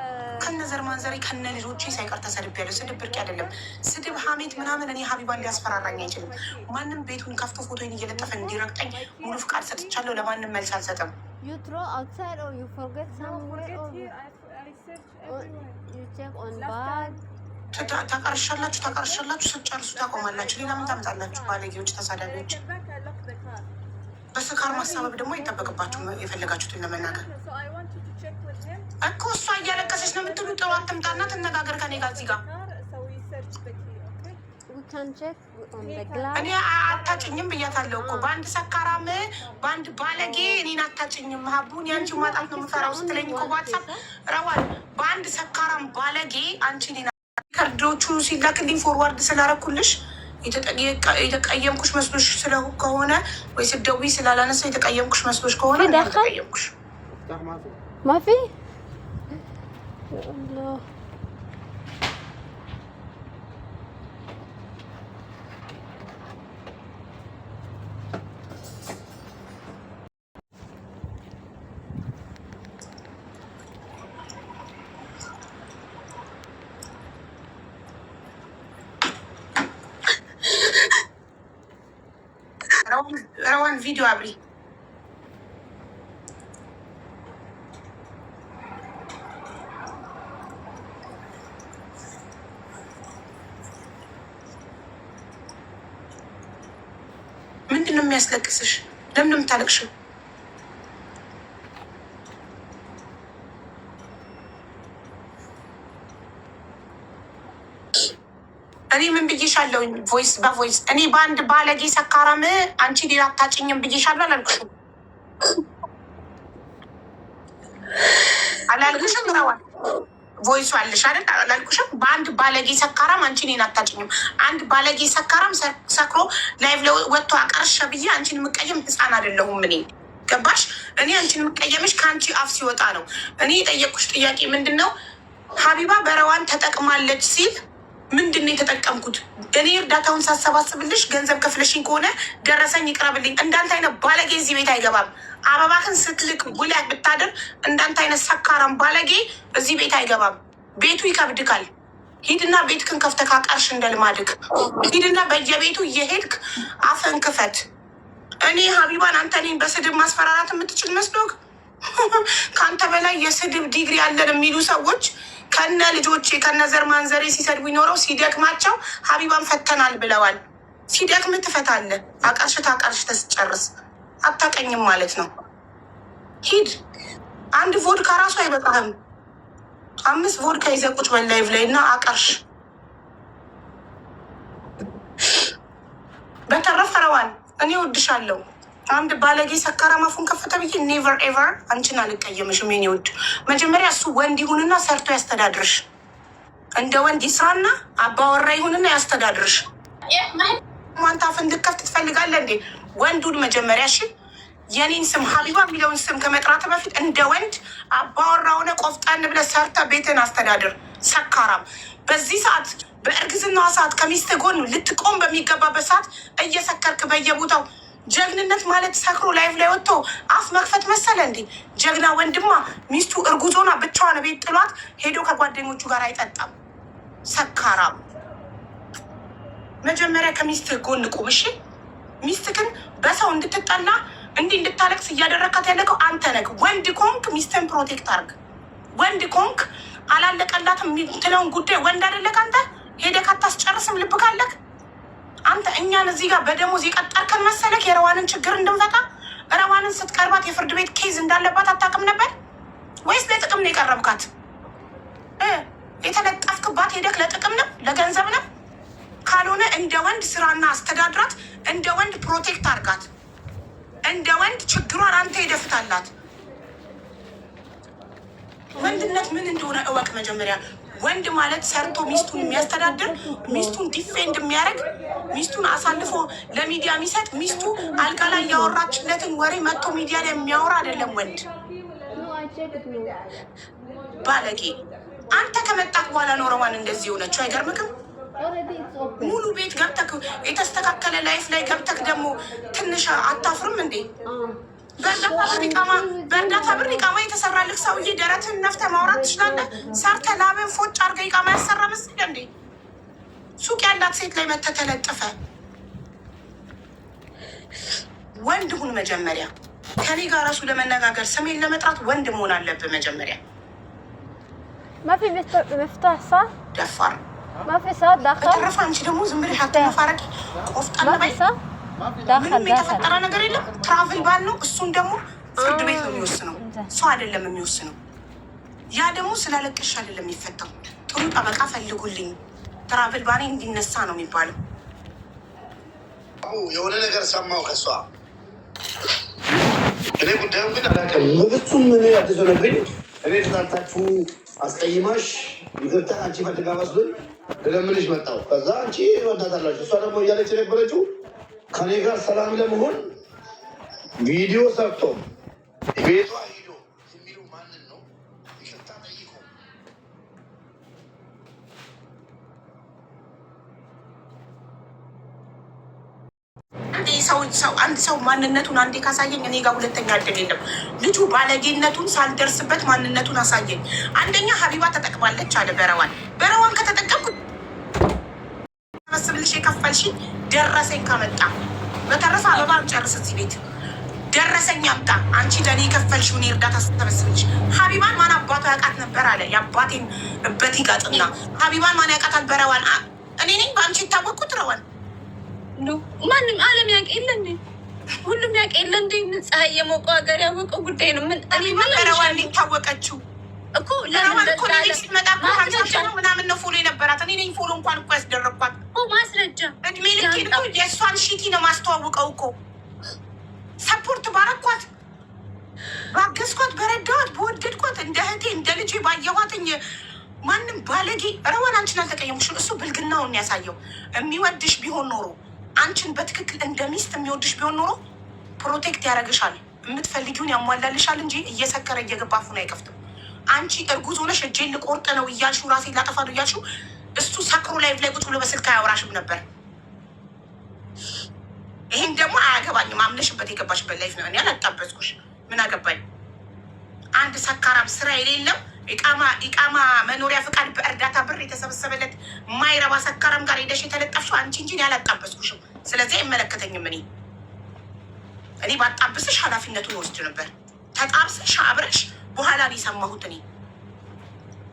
ከነዘር ማንዘሬ ከነ ልጆቼ ሳይቀር ተሰድቤያለሁ። ስድብ ብርቅ አይደለም። ስድብ ሀሜት ምናምን እኔ ሀቢባን ሊያስፈራራኝ አይችልም። ማንም ቤቱን ከፍቶ ፎቶን እየለጠፈ እንዲረግጠኝ ሙሉ ፍቃድ ሰጥቻለሁ። ለማንም መልስ አልሰጥም። ታቀርሻላችሁ ስትጨርሱ ታቆማላችሁ። ሌላ ምን ታመጣላችሁ? ባለጌዎች፣ ተሳዳቢዎች። በስካር ማሳበብ ደግሞ አይጠበቅባችሁ። የፈለጋችሁትን ለመናገር እኮ እሷ እያለቀሰች ነው የምትሉ። ጥሩ አትምጣና ትነጋገር ከኔ ጋር እዚህ ጋር። እኔ አታጭኝም ብያታለሁ እኮ በአንድ ሰካራም በአንድ ባለጌ እኔን አታጭኝም። ሀቡን የአንቺ ማጣት ነው የምፈራው ስትለኝ እኮ ዋትሳፕ ረዋል በአንድ ሰካራም ባለጌ አንቺ ኔና ከርዶቹ ሲላክልኝ ፎርዋርድ ስላረኩልሽ የተቀየምኩሽ መስሎሽ ከሆነ ወይ ስደውይ ስላላነሳ የተቀየምኩሽ መስሎሽ ከሆነ ተቀየምኩሽ ማፊ ቪዲዮ አብሪ። ምንድን ነው የሚያስለቅስሽ? ለምን ነው የምታለቅሽው? እኔ ምን ብዬሻለሁ? ቮይስ በቮይስ እኔ በአንድ ባለጌ ሰካራም አንቺ ሌላ አታጭኝም ብዬሻለሁ አላልኩሽም? አላልኩሽም? ምረዋል ቮይሱ አለሽ አይደል? አላልኩሽም? በአንድ ባለጌ ሰካራም አንቺ እኔን አታጭኝም። አንድ ባለጌ ሰካራም ሰክሮ ላይቭ ወጥቶ አቀርሸ ብዬ አንቺን የምቀየም ህፃን አይደለሁም እኔ። ገባሽ? እኔ አንቺን የምቀየምሽ ከአንቺ አፍ ሲወጣ ነው። እኔ የጠየቅኩሽ ጥያቄ ምንድን ነው? ሀቢባ በረዋን ተጠቅማለች ሲል ምንድን ነው የተጠቀምኩት? እኔ እርዳታውን ሳሰባስብልሽ ገንዘብ ከፍለሽኝ ከሆነ ደረሰኝ ይቅረብልኝ። እንዳንተ አይነት ባለጌ እዚህ ቤት አይገባም። አበባክን ስትልክ ውለህ ብታድር እንዳንተ አይነት ሰካራም ባለጌ እዚህ ቤት አይገባም። ቤቱ ይከብድካል። ሂድና ቤትክን ከፍተህ ካቀርሽ እንደልማድክ ሂድና በየቤቱ እየሄድክ አፍን ክፈት። እኔ ሀቢባን አንተ እኔን በስድብ ማስፈራራት የምትችል መስሎክ? ከአንተ በላይ የስድብ ዲግሪ አለን የሚሉ ሰዎች ከነ ልጆቼ ከነ ዘር ማንዘሬ ሲሰድቡ ይኖረው ሲደክማቸው ሀቢባን ፈተናል ብለዋል። ሲደክም ትፈታለህ። አቀርሽ ታቀርሽ ተስጨርስ አታቀኝም ማለት ነው። ሂድ። አንድ ቮድካ ራሱ አይበቃህም። 5 ቮድካ ይዘህ ቁጭ በል ላይቭ ላይ እና አቀርሽ። በተረፈ ረዋን እኔ ወድሻለሁ። አንድ ባለጌ ሰካራም አፉን ከፈተ ብዬ ኔቨር ኤቨር አንቺን አልቀየምሽም የኔ ውድ። መጀመሪያ እሱ ወንድ ይሁንና ሰርቶ ያስተዳድርሽ። እንደ ወንድ ይስራና አባወራ ይሁንና ያስተዳድርሽ። ማንታ አፍ እንድከፍት ትፈልጋለህ እንዴ? ወንዱን መጀመሪያ እሺ፣ የኔን ስም ሀቢባ የሚለውን ስም ከመጥራት በፊት እንደ ወንድ አባወራ ሆነ ቆፍጣን ብለህ ሰርተ ቤትን አስተዳድር። ሰካራም በዚህ ሰዓት በእርግዝናዋ ሰዓት ከሚስት ጎን ልትቆም በሚገባበት ሰዓት እየሰከርክ በየቦታው ጀግንነት ማለት ሰክሮ ላይፍ ላይ ወጥቶ አፍ መክፈት መሰለ እንዴ? ጀግና ወንድማ ሚስቱ እርጉዞና ብቻዋን ቤት ጥሏት ሄዶ ከጓደኞቹ ጋር አይጠጣም። ሰካራም መጀመሪያ ከሚስት ጎን ቁም እሺ። ሚስትክን በሰው እንድትጠላ እንዲህ እንድታለቅስ እያደረካት ያለከው አንተ ነህ። ወንድ ኮንክ ሚስትን ፕሮቴክት አርግ። ወንድ ኮንክ አላለቀላትም የምትለውን ጉዳይ ወንድ አይደለክ አንተ ሄደህ ካታስጨርስም ልብ ካለክ አንተ እኛን እዚህ ጋር በደሞዝ የቀጠርከን መሰለክ የረዋንን ችግር እንድንፈታ? ረዋንን ስትቀርባት የፍርድ ቤት ኬዝ እንዳለባት አታውቅም ነበር ወይስ ለጥቅም ነው የቀረብካት? የተለጠፍክባት ሄደክ ለጥቅም ነው ለገንዘብ ነው? ካልሆነ እንደ ወንድ ስራና አስተዳድራት፣ እንደ ወንድ ፕሮቴክት አርጋት፣ እንደ ወንድ ችግሯን አንተ ሄደፍታላት። ወንድነት ምን እንደሆነ እወቅ መጀመሪያ። ወንድ ማለት ሰርቶ ሚስቱን የሚያስተዳድር፣ ሚስቱን ዲፌንድ የሚያደርግ፣ ሚስቱን አሳልፎ ለሚዲያ የሚሰጥ፣ ሚስቱ አልጋ ላይ ያወራችለትን ወሬ መጥቶ ሚዲያ ላይ የሚያወራ አይደለም ወንድ። ባለጌ አንተ ከመጣክ በኋላ ኖረዋን እንደዚህ የሆነችው አይገርምክም? ሙሉ ቤት ገብተክ የተስተካከለ ላይፍ ላይ ገብተክ ደግሞ ትንሽ አታፍርም እንዴ? በእርዳታ ብር ኢቃማ የተሰራልህ ሰውዬ ደረትን ነፍተህ ማውራት ትችላለህ? ሰርተህ ላብን ፎጭ አድርገህ ኢቃማ ያሰራ መስል እንዴ? ሱቅ ያላት ሴት ላይ መተህ ተለጥፈ። ወንድ ሁን መጀመሪያ። ከኔ ጋር ራሱ ለመነጋገር ስሜን ለመጥራት ወንድ መሆን አለብህ መጀመሪያ። ማፊ መፍታህ ሳ ደፋር ማፊ ሳ ዳኻ በተረፈ አንቺ ደግሞ ዝም ብለሽ አትነፋረቂ። ቆፍጣና በይ። ምንም የተፈጠረ ነገር የለም። ትራቭል ባል ነው። እሱን ደግሞ ፍርድ ቤት ነው የሚወስነው፣ ሰው አይደለም የሚወስነው። ያ ደግሞ ስላለቀሽ አይደለም የሚፈታው። ጥሩ ጠበቃ ፈልጉልኝ፣ ትራቭል ባሌ እንዲነሳ ነው የሚባለው። የሆነ ነገር ሰማው ከሷ። እኔ ጉዳዩ ግን አላውቅም። በፍጹም ምን ያደዘነብኝ እኔ ተጣጣችሁ አስቀይማሽ ይቅርታ አንቺ ፈልጋ መስሎኝ ልለምንሽ መጣሁ። ከዛ አንቺ ወዳታላችሁ። እሷ ደግሞ እያለች የነበረችው ከኔ ጋር ሰላም ለመሆን ቪዲዮ ሰርቶ ቤቷ ሂዶ የሚሉ ማንን ነው? ይቅርታ ጠይቆ አንድ ሰው ማንነቱን አንዴ ካሳየኝ እኔ ጋር ሁለተኛ እድል የለም። ልጁ ባለጌነቱን ሳልደርስበት ማንነቱን አሳየኝ። አንደኛ ሀቢባ ተጠቅማለች አለ በረዋን ከተጠቀምኩ መስብልሽ የከፈልሽ ደረሰኝ ካመጣ በተረፈ አበባ ጨርስ እዚህ ቤት ደረሰኝ አምጣ። አንቺ ለእኔ የከፈልሽውን እርዳታ ስትሰበስብልሽ ሀቢባን ማን አባቷ ያውቃት ነበር አለ። የአባቴን እበት ይጋጥና ሀቢባን ማን ያውቃታል? በረዋን እኔ ነኝ በአንቺ የታወቅኩት። ረዋን ማንም ዓለም ያውቅ የለ እንዴ? ሁሉም ያውቅ የለ እንዴ? ምን ፀሐይ የሞቀው ሀገር ያወቀው ጉዳይ ነው። ምን በረዋን ሊታወቀችው እኮ ለረዋን እኮ ሲመጣ ምናምን ነው ፎሎ የነበራት። እኔ ነኝ ፎሎ እንኳን እኮ ያስደረግኳት ማስረጃ። እድሜ ልኬን እኮ የእሷን ሺቲ ነው ማስተዋውቀው እኮ ሰፖርት ባረኳት፣ ባገዝኳት፣ በረዳኋት፣ በወደድኳት እንደ እህቴ እንደ ልጄ ባየኋትኝ። ማንም ባለጌ ረዋን አንቺን አልተቀየሙሽም። እሱ ብልግናውን ያሳየው። የሚወድሽ ቢሆን ኖሮ አንቺን በትክክል እንደ ሚስት የሚወድሽ ቢሆን ኖሮ ፕሮቴክት ያደርግሻል፣ የምትፈልጊውን ያሟላልሻል እንጂ እየሰከረ እየገባ አፉን አይከፍትም። አንቺ እርጉዝ ሆነሽ እጄን ልቆርጥ ነው እያልሽው ራሴን ላጠፋ ነው እያልሽው እሱ ሰክሮ ላይቭ ላይ ቁጭ ብሎ በስልክ አያወራሽም ነበር። ይሄን ደግሞ አያገባኝም። አምነሽበት የገባሽበት ላይፍ ነው። እኔ አላጣበስኩሽ። ምን አገባኝ? አንድ ሰካራም ስራ የሌለው ኢቃማ መኖሪያ ፍቃድ በእርዳታ ብር የተሰበሰበለት ማይረባ ሰካራም ጋር ሄደሽ የተለጠፍሽው አንቺ እንጂ እኔ አላጣበስኩሽም። ስለዚህ አይመለከተኝም። እኔ ባጣብስሽ ኃላፊነቱን ወስድ ነበር። ተጣብስሽ አብረሽ በኋላ ነው የሰማሁት እኔ።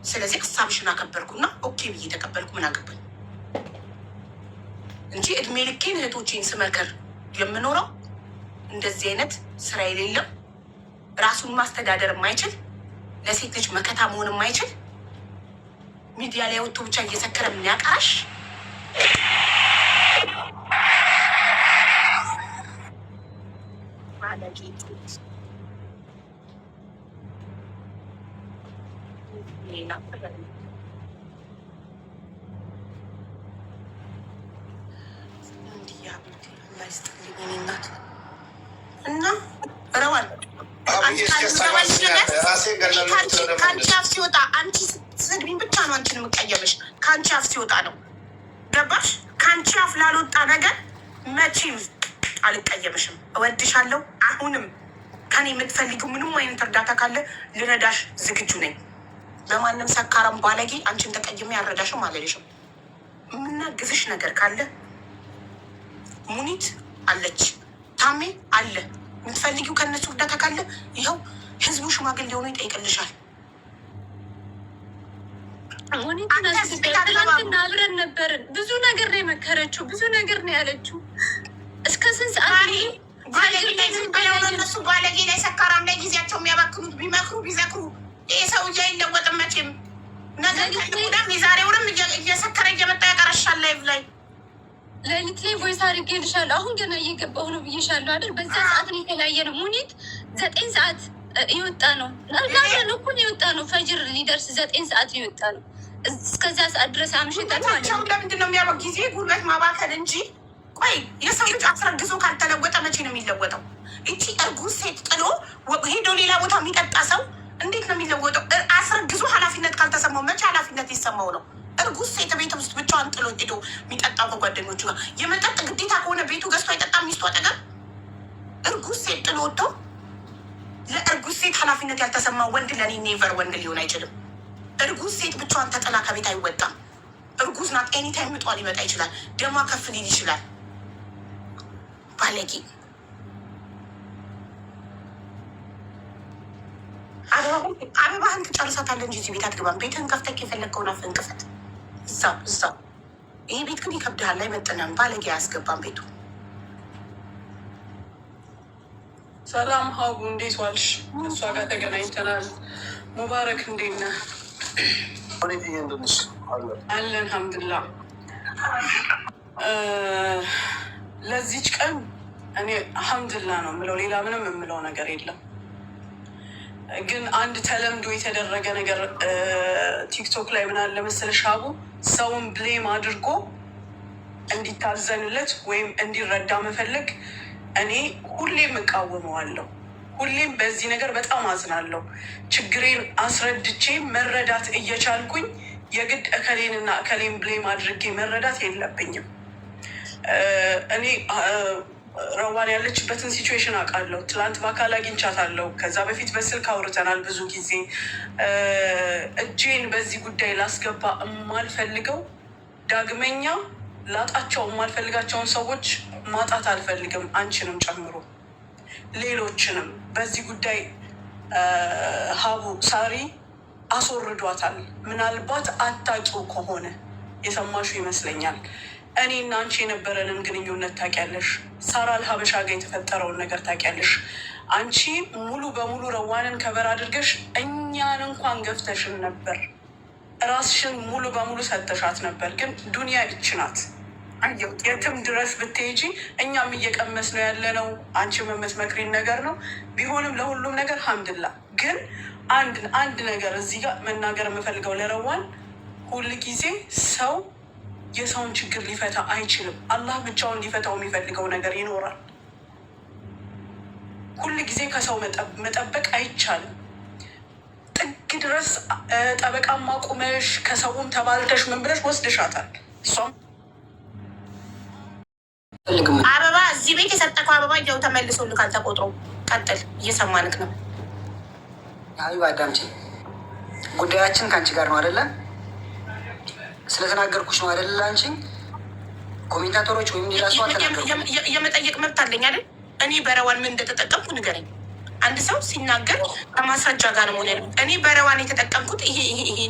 ስለዚህ ሀሳብሽን አከበርኩና ኦኬ ብዬ ተቀበልኩ። ምን አገባኝ እንጂ እድሜ ልኬን እህቶቼን ስመከር የምኖረው እንደዚህ አይነት ስራ የሌለው ራሱን ማስተዳደር የማይችል ለሴት ልጅ መከታ መሆን የማይችል ሚዲያ ላይ ወጥቶ ብቻ እየሰከረ የሚያቀራሽ እና ረዋን ከአንቺ አፍ ሲወጣ አንቺ ስድቢን ብቻ ነው አንቺን የምቀየምሽ። ከአንቺ አፍ ሲወጣ ነው ገባሽ? ከአንቺ አፍ ላልወጣ ነገር መቼም አልቀየምሽም። እወድሻለሁ። አሁንም ከኔ የምትፈልጊው ምንም አይነት እርዳታ ካለ ልረዳሽ ዝግጁ ነኝ። በማንም ሰካራም ባለጌ አንቺን ተቀይሜ ያረዳሽም አልልሽም። የምናግዝሽ ነገር ካለ ሙኒት አለች፣ ታሜ አለ። የምትፈልጊው ከእነሱ እርዳታ ካለ ይኸው ህዝቡ ሽማግሌ ሆኖ ይጠይቅልሻል። ትናንትና አብረን ነበርን። ብዙ ነገር ነው የመከረችው፣ ብዙ ነገር ነው ያለችው። እስከ ስንት ሰዓት እነሱ ባለጌ ላይ ሰካራም ላይ ጊዜያቸው የሚያባክኑት ቢመክሩ ቢዘክሩ ይህ ሰውዬ አይለወጥም መቼም። ነገር ከዳም የዛሬውንም እየሰከረ እየመጣ ያቀረሻል ላይቭ ላይ ሌሊት ላይ ቮይስ አድርጌልሻለሁ። አሁን ገና እየገባሁ ነው ብዬሻለሁ አይደል? በዛ ሰዓት ነው የተለያየ ነው። ሙኒት 9 ሰዓት የወጣ ነው ላለን እኩል የወጣ ነው። ፈጅር ሊደርስ 9 ሰዓት የወጣ ነው። እስከዛ ሰዓት ድረስ አምሽተን ማለት ነው። ለምንድን ነው የሚያበቅ ጊዜ ጉልበት ማባከል እንጂ። ቆይ የሰው ልጅ አስረግዞ ካልተለወጠ መቼ ነው የሚለወጠው? እቺ እርጉዝ ሴት ጥሎ ሄዶ ሌላ ቦታ የሚጠጣ ሰው እንዴት ነው የሚለወጠው? አስረግዞ ኃላፊነት ካልተሰማው መቼ ኃላፊነት ይሰማው ነው? እርጉዝ ሴት ቤት ውስጥ ብቻዋን ጥሎ ሄዶ የሚጠጣው ከጓደኞቹ ጋር የመጠጥ ግዴታ ከሆነ ቤቱ ገዝቶ አይጠጣም ሚስቱ አጠገብ። እርጉዝ ሴት ጥሎ ወጥቶ ለእርጉዝ ሴት ኃላፊነት ያልተሰማው ወንድ ለእኔ ኔቨር ወንድ ሊሆን አይችልም። እርጉዝ ሴት ብቻዋን ተጥላ ከቤት አይወጣም። እርጉዝ ናት። ኤኒታይም ምጧ ሊመጣ ይችላል። ደሟ ከፍ ሊል ይችላል። ባለጌ አበባህን ትጨርሳታለህ እንጂ እዚህ ቤት አትገባም። ቤትህን ከፍተህ የፈለግከውን አፍህን ክፈት። እዛው ይሄ ቤት ግን ይከብድሃል። አይመጥንም። ባለጌ አያስገባም ቤቱ። ሰላም ሀቡ፣ እንዴት ዋልሽ? እሷ ጋር ተገናኝተናል። ሙባረክ እንዴት ነህ? አለን አልሐምዱሊላህ። ለዚች ቀን እኔ አልሐምዱሊላህ ነው የምለው፣ ሌላ ምንም የምለው ነገር የለም። ግን አንድ ተለምዶ የተደረገ ነገር ቲክቶክ ላይ ምን አለ መሰለሽ ሀቡ፣ ሰውን ብሌም አድርጎ እንዲታዘንለት ወይም እንዲረዳ መፈለግ እኔ ሁሌም እቃወመዋለሁ። ሁሌም በዚህ ነገር በጣም አዝናለሁ። ችግሬን አስረድቼ መረዳት እየቻልኩኝ የግድ እከሌንና እከሌን ብሌም አድርጌ መረዳት የለብኝም። እኔ ረዋን ያለችበትን ሲቹዌሽን አውቃለሁ። ትላንት በአካል አግኝቻታለሁ። ከዛ በፊት በስልክ አውርተናል ብዙ ጊዜ። እጄን በዚህ ጉዳይ ላስገባ የማልፈልገው ዳግመኛ ላጣቸው የማልፈልጋቸውን ሰዎች ማጣት አልፈልግም፣ አንቺንም ጨምሮ። ሌሎችንም በዚህ ጉዳይ ሀቡ ሳሪ አስወርዷታል። ምናልባት አታውቂው ከሆነ የሰማሹ ይመስለኛል። እኔ እና አንቺ የነበረንን ግንኙነት ታውቂያለሽ። ሳራ አልሀበሻ ጋር የተፈጠረውን ነገር ታውቂያለሽ። አንቺ ሙሉ በሙሉ ረዋንን ከበር አድርገሽ እኛን እንኳን ገፍተሽን ነበር። ራስሽን ሙሉ በሙሉ ሰጥተሻት ነበር። ግን ዱንያ ይች ናት። የትም ድረስ ብትሄጂ እኛም እየቀመስ ነው ያለ ነው። አንቺም የምትመክሪን ነገር ነው። ቢሆንም ለሁሉም ነገር ሀምድላ። ግን አንድ ነገር እዚህ ጋር መናገር የምፈልገው ለረዋን፣ ሁል ጊዜ ሰው የሰውን ችግር ሊፈታ አይችልም። አላህ ብቻውን ሊፈታው የሚፈልገው ነገር ይኖራል። ሁል ጊዜ ከሰው መጠበቅ አይቻልም። ጥግ ድረስ ጠበቃም አቁመሽ ከሰውም ተባልተሽ ምን ብለሽ ወስድሻታል። እሷም አበባ እዚህ ቤት የሰጠከው አበባ እያው ተመልሶልካል ተቆጥሮ። ቀጥል፣ እየሰማንክ ነው። ሀቢባ አዳምጪ። ጉዳያችን ከአንቺ ጋር ነው አይደለ? ስለተናገርኩሽ ነው አይደለ? አንቺ ኮሜንታተሮች ወይም ሌላ ሰው የመጠየቅ መብት አለኝ አይደል? እኔ በረዋን ምን እንደተጠቀምኩ ንገረኝ። አንድ ሰው ሲናገር ከማስረጃ ጋር ነው ሆነ። እኔ በረዋን የተጠቀምኩት ይሄ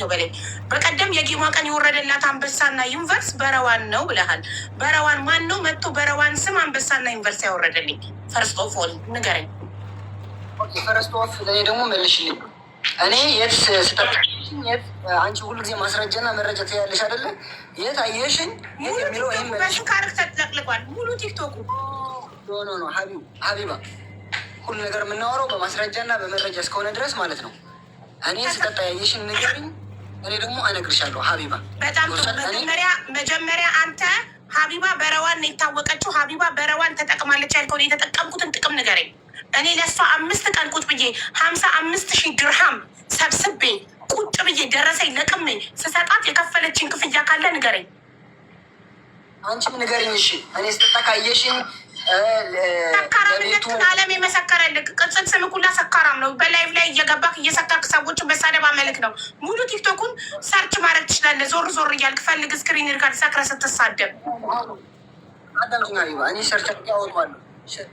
ነው በላይ። በቀደም የጌማ ቀን የወረደላት አንበሳና ዩኒቨርስ በረዋን ነው ብለሃል። በረዋን ማን ነው መጥቶ በረዋን ስም አንበሳና ዩኒቨርስ ያወረደልኝ? ፈርስት ኦፍ ኦል ንገረኝ። ፈርስት ኦፍ ለእኔ ደግሞ መልሽልኝ። እኔ የት ስጠቅሽኝ የት አንቺ ሁሉ ጊዜ ማስረጃና መረጃ ትያለሽ አይደለ? የት አየሽኝ? የት የሚለው ይህም በሽካርክ ተጥለቅልቋል ሙሉ ቲክቶኩ። ኖ ሀቢባ ሁሉ ነገር የምናወራው በማስረጃና በመረጃ እስከሆነ ድረስ ማለት ነው። እኔ ስጠጣ ያየሽን ንገሪኝ፣ እኔ ደግሞ እነግርሻለሁ። ሀቢባ በጣም መጀመሪያ አንተ ሀቢባ በረዋን ነው የታወቀችው። ሀቢባ በረዋን ተጠቅማለች ያልከውን የተጠቀምኩትን ጥቅም ንገረኝ። እኔ ለእሷ 5 ቀን ቁጭ ብዬ 55,000 ድርሃም ሰብስቤ ቁጭ ብዬ ደረሰኝ ለቅሜ ስሰጣት የከፈለችን ክፍያ ካለ ንገረኝ። አንቺም ንገሪኝ። እሺ እኔ ስጠጣ ካየሽኝ ሰካራምነትን ዓለም የመሰከረልክ ቅጽል ስም ኩላ ሰካራም ነው። በላይቭ ላይ እየገባክ እየሰካክ ሰዎችን በሳደባ መልክ ነው። ሙሉ ቲክቶኩን ሰርች ማድረግ ትችላለህ። ዞር ዞር እያልክ ፈልግ። ስክሪን ሪካርድ ሰክረ ስትሳደብ አዳምጪኝ ሀቢባ። እኔ ሰርች አድርጌ አወጣዋለሁ።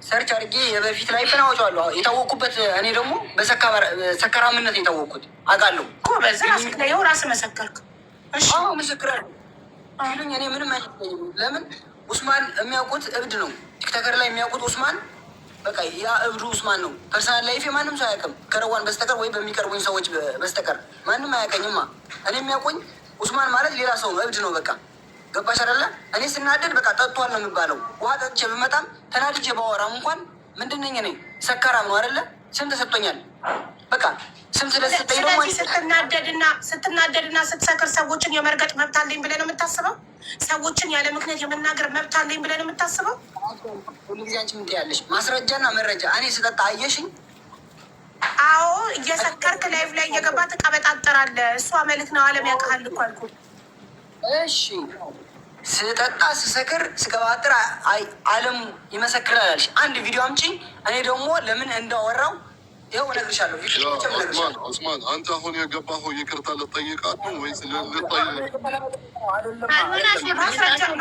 ሰርች አድርጌ የበፊት ላይፍን አወጣዋለሁ። የታወቅኩበት እኔ ደግሞ በሰካራምነት የታወቅኩት አውቃለሁ እኮ። በዚህ ራስህ መሰከርክ። ምስክራለሁ ሲሉኝ እኔ ምንም አይመስለኝም። ለምን ኡስማን የሚያውቁት እብድ ነው። ቲክቶከር ላይ የሚያውቁት ኡስማን በቃ ያ እብዱ ኡስማን ነው። ፐርሰናል ላይፌ ማንም ሰው አያውቅም ከረዋን በስተቀር ወይ በሚቀርቡኝ ሰዎች በስተቀር ማንም አያውቀኝማ። እኔ የሚያውቁኝ ኡስማን ማለት ሌላ ሰው እብድ ነው። በቃ ገባሽ አይደለ? እኔ ስናደድ በቃ ጠጥቷል ነው የሚባለው። ውሃ ጠጥቼ ብመጣም ተናድጄ ባወራም እንኳን ምንድነኝ እኔ ሰካራም ነው አይደለ? ስም ተሰጥቶኛል። በቃ ስም ስለተሰጠኝ ደግሞ ስትናደድና ስትሰክር ሰዎችን የመርገጥ መብት አለኝ ብለህ ነው የምታስበው? ሰዎችን ያለ ምክንያት የመናገር መብት አለኝ ብለህ ነው የምታስበው? ሁሉ ጊዜ አንቺ ምን ትያለሽ? ማስረጃና መረጃ እኔ ስጠጣ አየሽኝ? አዎ እየሰከርክ ላይቭ ላይ እየገባ ትቀበጣጠራለህ። እሷ መልክ ነው ዓለም ያውቃል እኮ አልኩህ። እሺ ስጠጣ ስሰክር ስቀባጥር ዓለም ይመሰክራል አልሽ። አንድ ቪዲዮ አምጪ። እኔ ደግሞ ለምን እንዳወራው ይኸው እነግርሻለሁ። ኡስማን አንተ አሁን የገባኸው ይቅርታ ልጠይቃት ነው ወይስ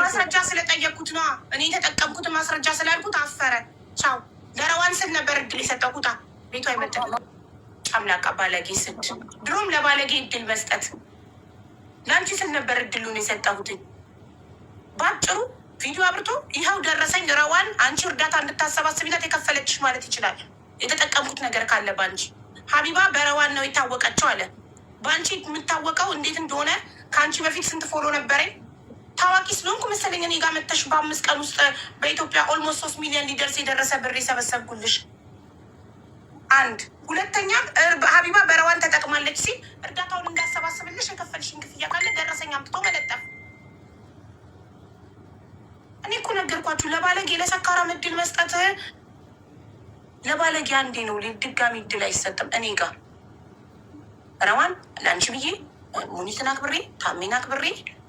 ማስረጃ ስለጠየቅኩት ነው። እኔ የተጠቀምኩትን ማስረጃ ስላልኩት አፈረ። ቻው ለረዋን ስል ነበር እድል የሰጠኩታ። ቤቱ አይመጥም። ጫምላቃ ባለጌ ስድ ድሮም ለባለጌ እድል መስጠት ለአንቺ ስል ነበር እድሉን የሰጠሁትኝ። በአጭሩ ቪዲዮ አብርቶ ይኸው ደረሰኝ። ረዋን አንቺ እርዳታ እንድታሰባስቢላት የከፈለችሽ ማለት ይችላል። የተጠቀምኩት ነገር ካለ በአንቺ ሀቢባ በረዋን ነው የታወቀችው አለ። በአንቺ የምታወቀው እንዴት እንደሆነ ከአንቺ በፊት ስንት ፎሎ ነበረኝ? ታዋቂ ስለሆንኩ መሰለኝ እኔ ጋር መተሽ በ5 ቀን ውስጥ በኢትዮጵያ ኦልሞስት 3 ሚሊዮን ሊደርስ የደረሰ ብር የሰበሰብኩልሽ። አንድ ሁለተኛ ሀቢባ በረዋን ተጠቅማለች ሲል እርዳታውን እንዳሰባስብልሽ የከፈልሽን ክፍያ ካለ ደረሰኝ አምጥቶ መለጠፍ። እኔ እኮ ነገርኳችሁ። ለባለጌ ለሰካራም እድል መስጠት ለባለጌ አንዴ ነው፣ ድጋሚ እድል አይሰጥም። እኔ ጋር ረዋን ለአንቺ ብዬ ሙኒትን አክብሬ፣ ታሜን አክብሬ፣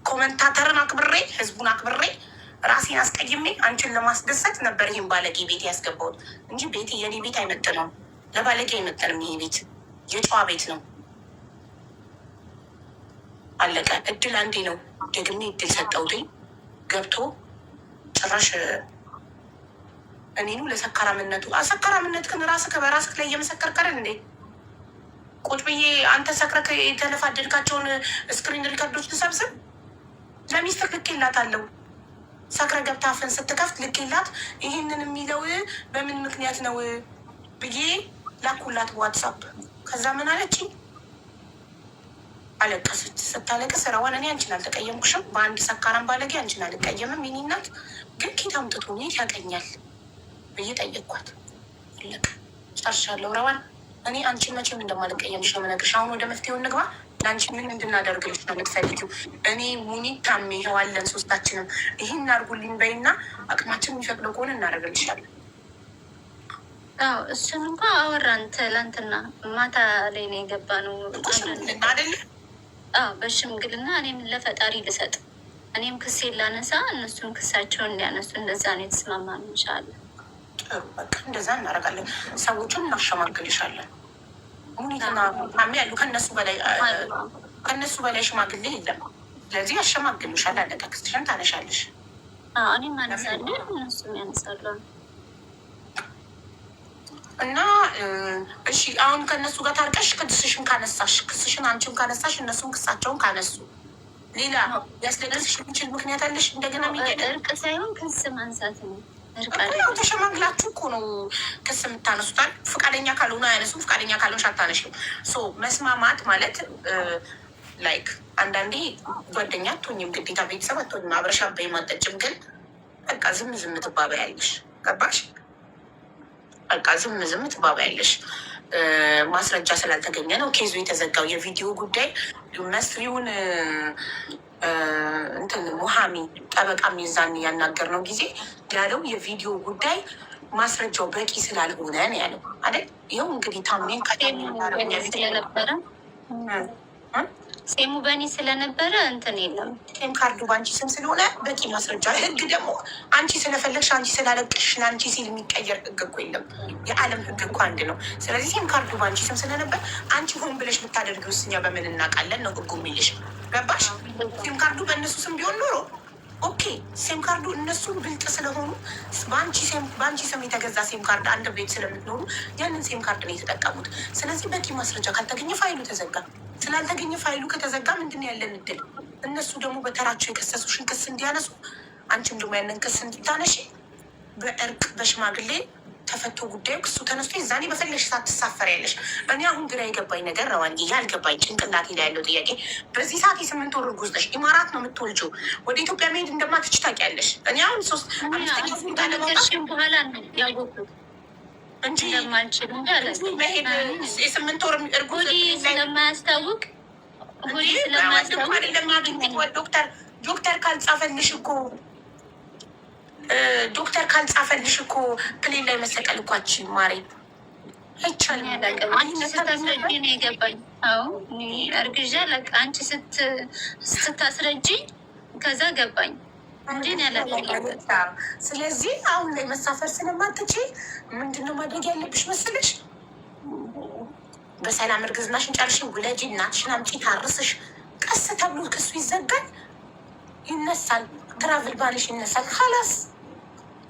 ኮመንታተርን አክብሬ፣ ህዝቡን አክብሬ፣ ራሴን አስቀይሜ አንቺን ለማስደሰት ነበር ይህን ባለጌ ቤት ያስገባሁት እንጂ ቤት የኔ ቤት አይመጥነውም። ለባለጌ አይመጥንም። ይሄ ቤት የጨዋ ቤት ነው። አለቀ። እድል አንዴ ነው። ደግሜ እድል ሰጠሁትኝ ገብቶ ጭራሽ እኔኑ ለሰካራምነቱ ሰካራምነት ግን ራስህ በራስህ ላይ እየመሰከርከረን እንዴ? ቁጭ ብዬ አንተ ሰክረክ የተለፋደድካቸውን ስክሪን ሪከርዶች ትሰብስብ። ለሚስትህ ልኬላታለሁ። ሰክረ ገብታ አፍን ስትከፍት ልኬላት ይህንን የሚለው በምን ምክንያት ነው ብዬ ላኩላት በዋትሳፕ። ከዛ ምን አለችኝ? አለቀሰች። ስታለቅስ ረዋን እኔ አንቺን አልተቀየምኩሽም፣ በአንድ ሰካራም ባለጌ አንቺን አልቀየምም። የኔ እናት ግን ኬት አምጥቶ የት ያቀኛል ብዬ ጠየቅኳት። ልቅ ጨርሻለሁ። ረዋን እኔ አንቺን መቼም እንደማልቀየምሽ ነው የምነግርሽ። አሁን ወደ መፍትሄው እንግባ። ለአንቺ ምን እንድናደርግልሽ ነው የምትፈልጊው? እኔ ሙኒ ታሜ ይኸዋለን ሶስታችንም ይህን አድርጉልኝ በይና አቅማችን የሚፈቅደው ከሆነ እናደርግልሻለን። አዎ እሱን እንኳ አወራን። ትላንትና ማታ ላይ ነው የገባ ነው አይደለ? አዎ በሽምግልና እኔም ለፈጣሪ ልሰጥ፣ እኔም ክሴን ላነሳ፣ እነሱም ክሳቸውን እንዲያነሱ፣ እንደዛ ነው የተስማማነው። እንሻለን። ጥሩ በቃ እንደዛ እናደርጋለን። ሰዎቹን እናሸማግልሻለን። ሙኒትና ታሜ ያሉ ከእነሱ በላይ ሽማግሌ የለም። ስለዚህ ያሸማግሉሻል። አለቀ። ክስትሽን ታነሻለሽ። እኔም አነሳለሁ፣ እነሱም ያነሳሉ። እና እሺ አሁን ከእነሱ ጋር ታርቀሽ ክስሽን ካነሳሽ፣ ክስሽን አንቺም ካነሳሽ፣ እነሱም ክሳቸውን ካነሱ ሌላ ያስለቅስሽ የሚችል ምክንያት አለሽ? እንደገና እርቅ ሳይሆን ክስ ማንሳት ነው። ያው ተሸማግላችሁ እኮ ነው ክስ የምታነሱታል። ፈቃደኛ ካልሆነ አያነሱም፣ ፈቃደኛ ካልሆንሽ አታነሽም። መስማማት ማለት ላይክ አንዳንዴ ጓደኛ አትሆኝም፣ ግዴታ ቤተሰብ አትሆኝም። አብረሻ በይም አጠጭም፣ ግን በቃ ዝም ዝም ትባባያለሽ። ገባሽ? በቃ ዝም ዝም ትባባያለሽ። ማስረጃ ስላልተገኘ ነው ኬዙ የተዘጋው። የቪዲዮ ጉዳይ መስሪውን እንትን ሙሃሚ ጠበቃ ሚዛን ያናገር ነው ጊዜ ያለው የቪዲዮ ጉዳይ ማስረጃው በቂ ስላልሆነ ነው ያለው አይደል? ይኸው እንግዲህ ታሜን ስለነበረ ሴሙ በእኔ ስለነበረ እንትን የለም። ሴም ካርዱ በአንቺ ስም ስለሆነ በቂ ማስረጃ። ህግ ደግሞ አንቺ ስለፈለግሽ አንቺ ስላለቀሽ ለአንቺ ሲል የሚቀየር ህግ እኮ የለም። የዓለም ህግ እኮ አንድ ነው። ስለዚህ ሴም ካርዱ በአንቺ ስም ስለነበር አንቺ ሆን ብለሽ ብታደርጊ ውስጥ እኛ በምን እናውቃለን ነው ህጉ የሚልሽ። ገባሽ? ሴም ካርዱ በእነሱ ስም ቢሆን ኖሮ ኦኬ። ሴም ካርዱ እነሱ ብልጥ ስለሆኑ በአንቺ ስም የተገዛ ሴም ካርድ አንድ ቤት ስለምትኖሩ ያንን ሴም ካርድ ነው የተጠቀሙት። ስለዚህ በቂ ማስረጃ ካልተገኘ ፋይሉ ተዘጋ። ስላልተገኘ ፋይሉ ከተዘጋ ምንድን ያለን እድል? እነሱ ደግሞ በተራቸው የከሰሱሽን ክስ እንዲያነሱ፣ አንቺም ደግሞ ያንን ክስ እንድታነሺ በእርቅ በሽማግሌ ተፈቶ ጉዳዩ ክሱ ተነስቶ የዛኔ በፈለግሽ ሰዓት ትሳፈሪያለሽ። እኔ አሁን ግራ የገባኝ ነገር ረዋንጌ ያልገባኝ ጭንቅላቴ ላይ ያለው ጥያቄ በዚህ ሰዓት የ8 ወር እርጉዝ ነሽ፣ ኢማራት ነው የምትወልጂው፣ ወደ ኢትዮጵያ መሄድ እንደማትች ታውቂያለሽ። እኔ አሁን 3 በኋላ ነው ያወቅሁት እንጂ እንደማልችል መሄድ የ8 ወር እርጉዝ ስለማያስታውቅ ዶክተር ካልጻፈልሽ እኮ ዶክተር ካልጻፈልሽ እኮ ፕሌን ላይ መሰቀል እኳችን ማሬ አይቻልም። ስታስረጂ ነው የገባኝ። አዎ እርግዣ አንቺ ስታስረጂ ከዛ ገባኝ እንጂ ያለ። ስለዚህ አሁን ላይ መሳፈር ስለማትች ምንድነው ማድረግ ያለብሽ መስልሽ? በሰላም እርግዝናሽን ጨርሽ፣ ውለጂ፣ እናትሽን አምጪ፣ ታርስሽ። ቀስ ተብሎ ክሱ ይዘጋል፣ ይነሳል፣ ትራቭል ባንሽ ይነሳል። ካላስ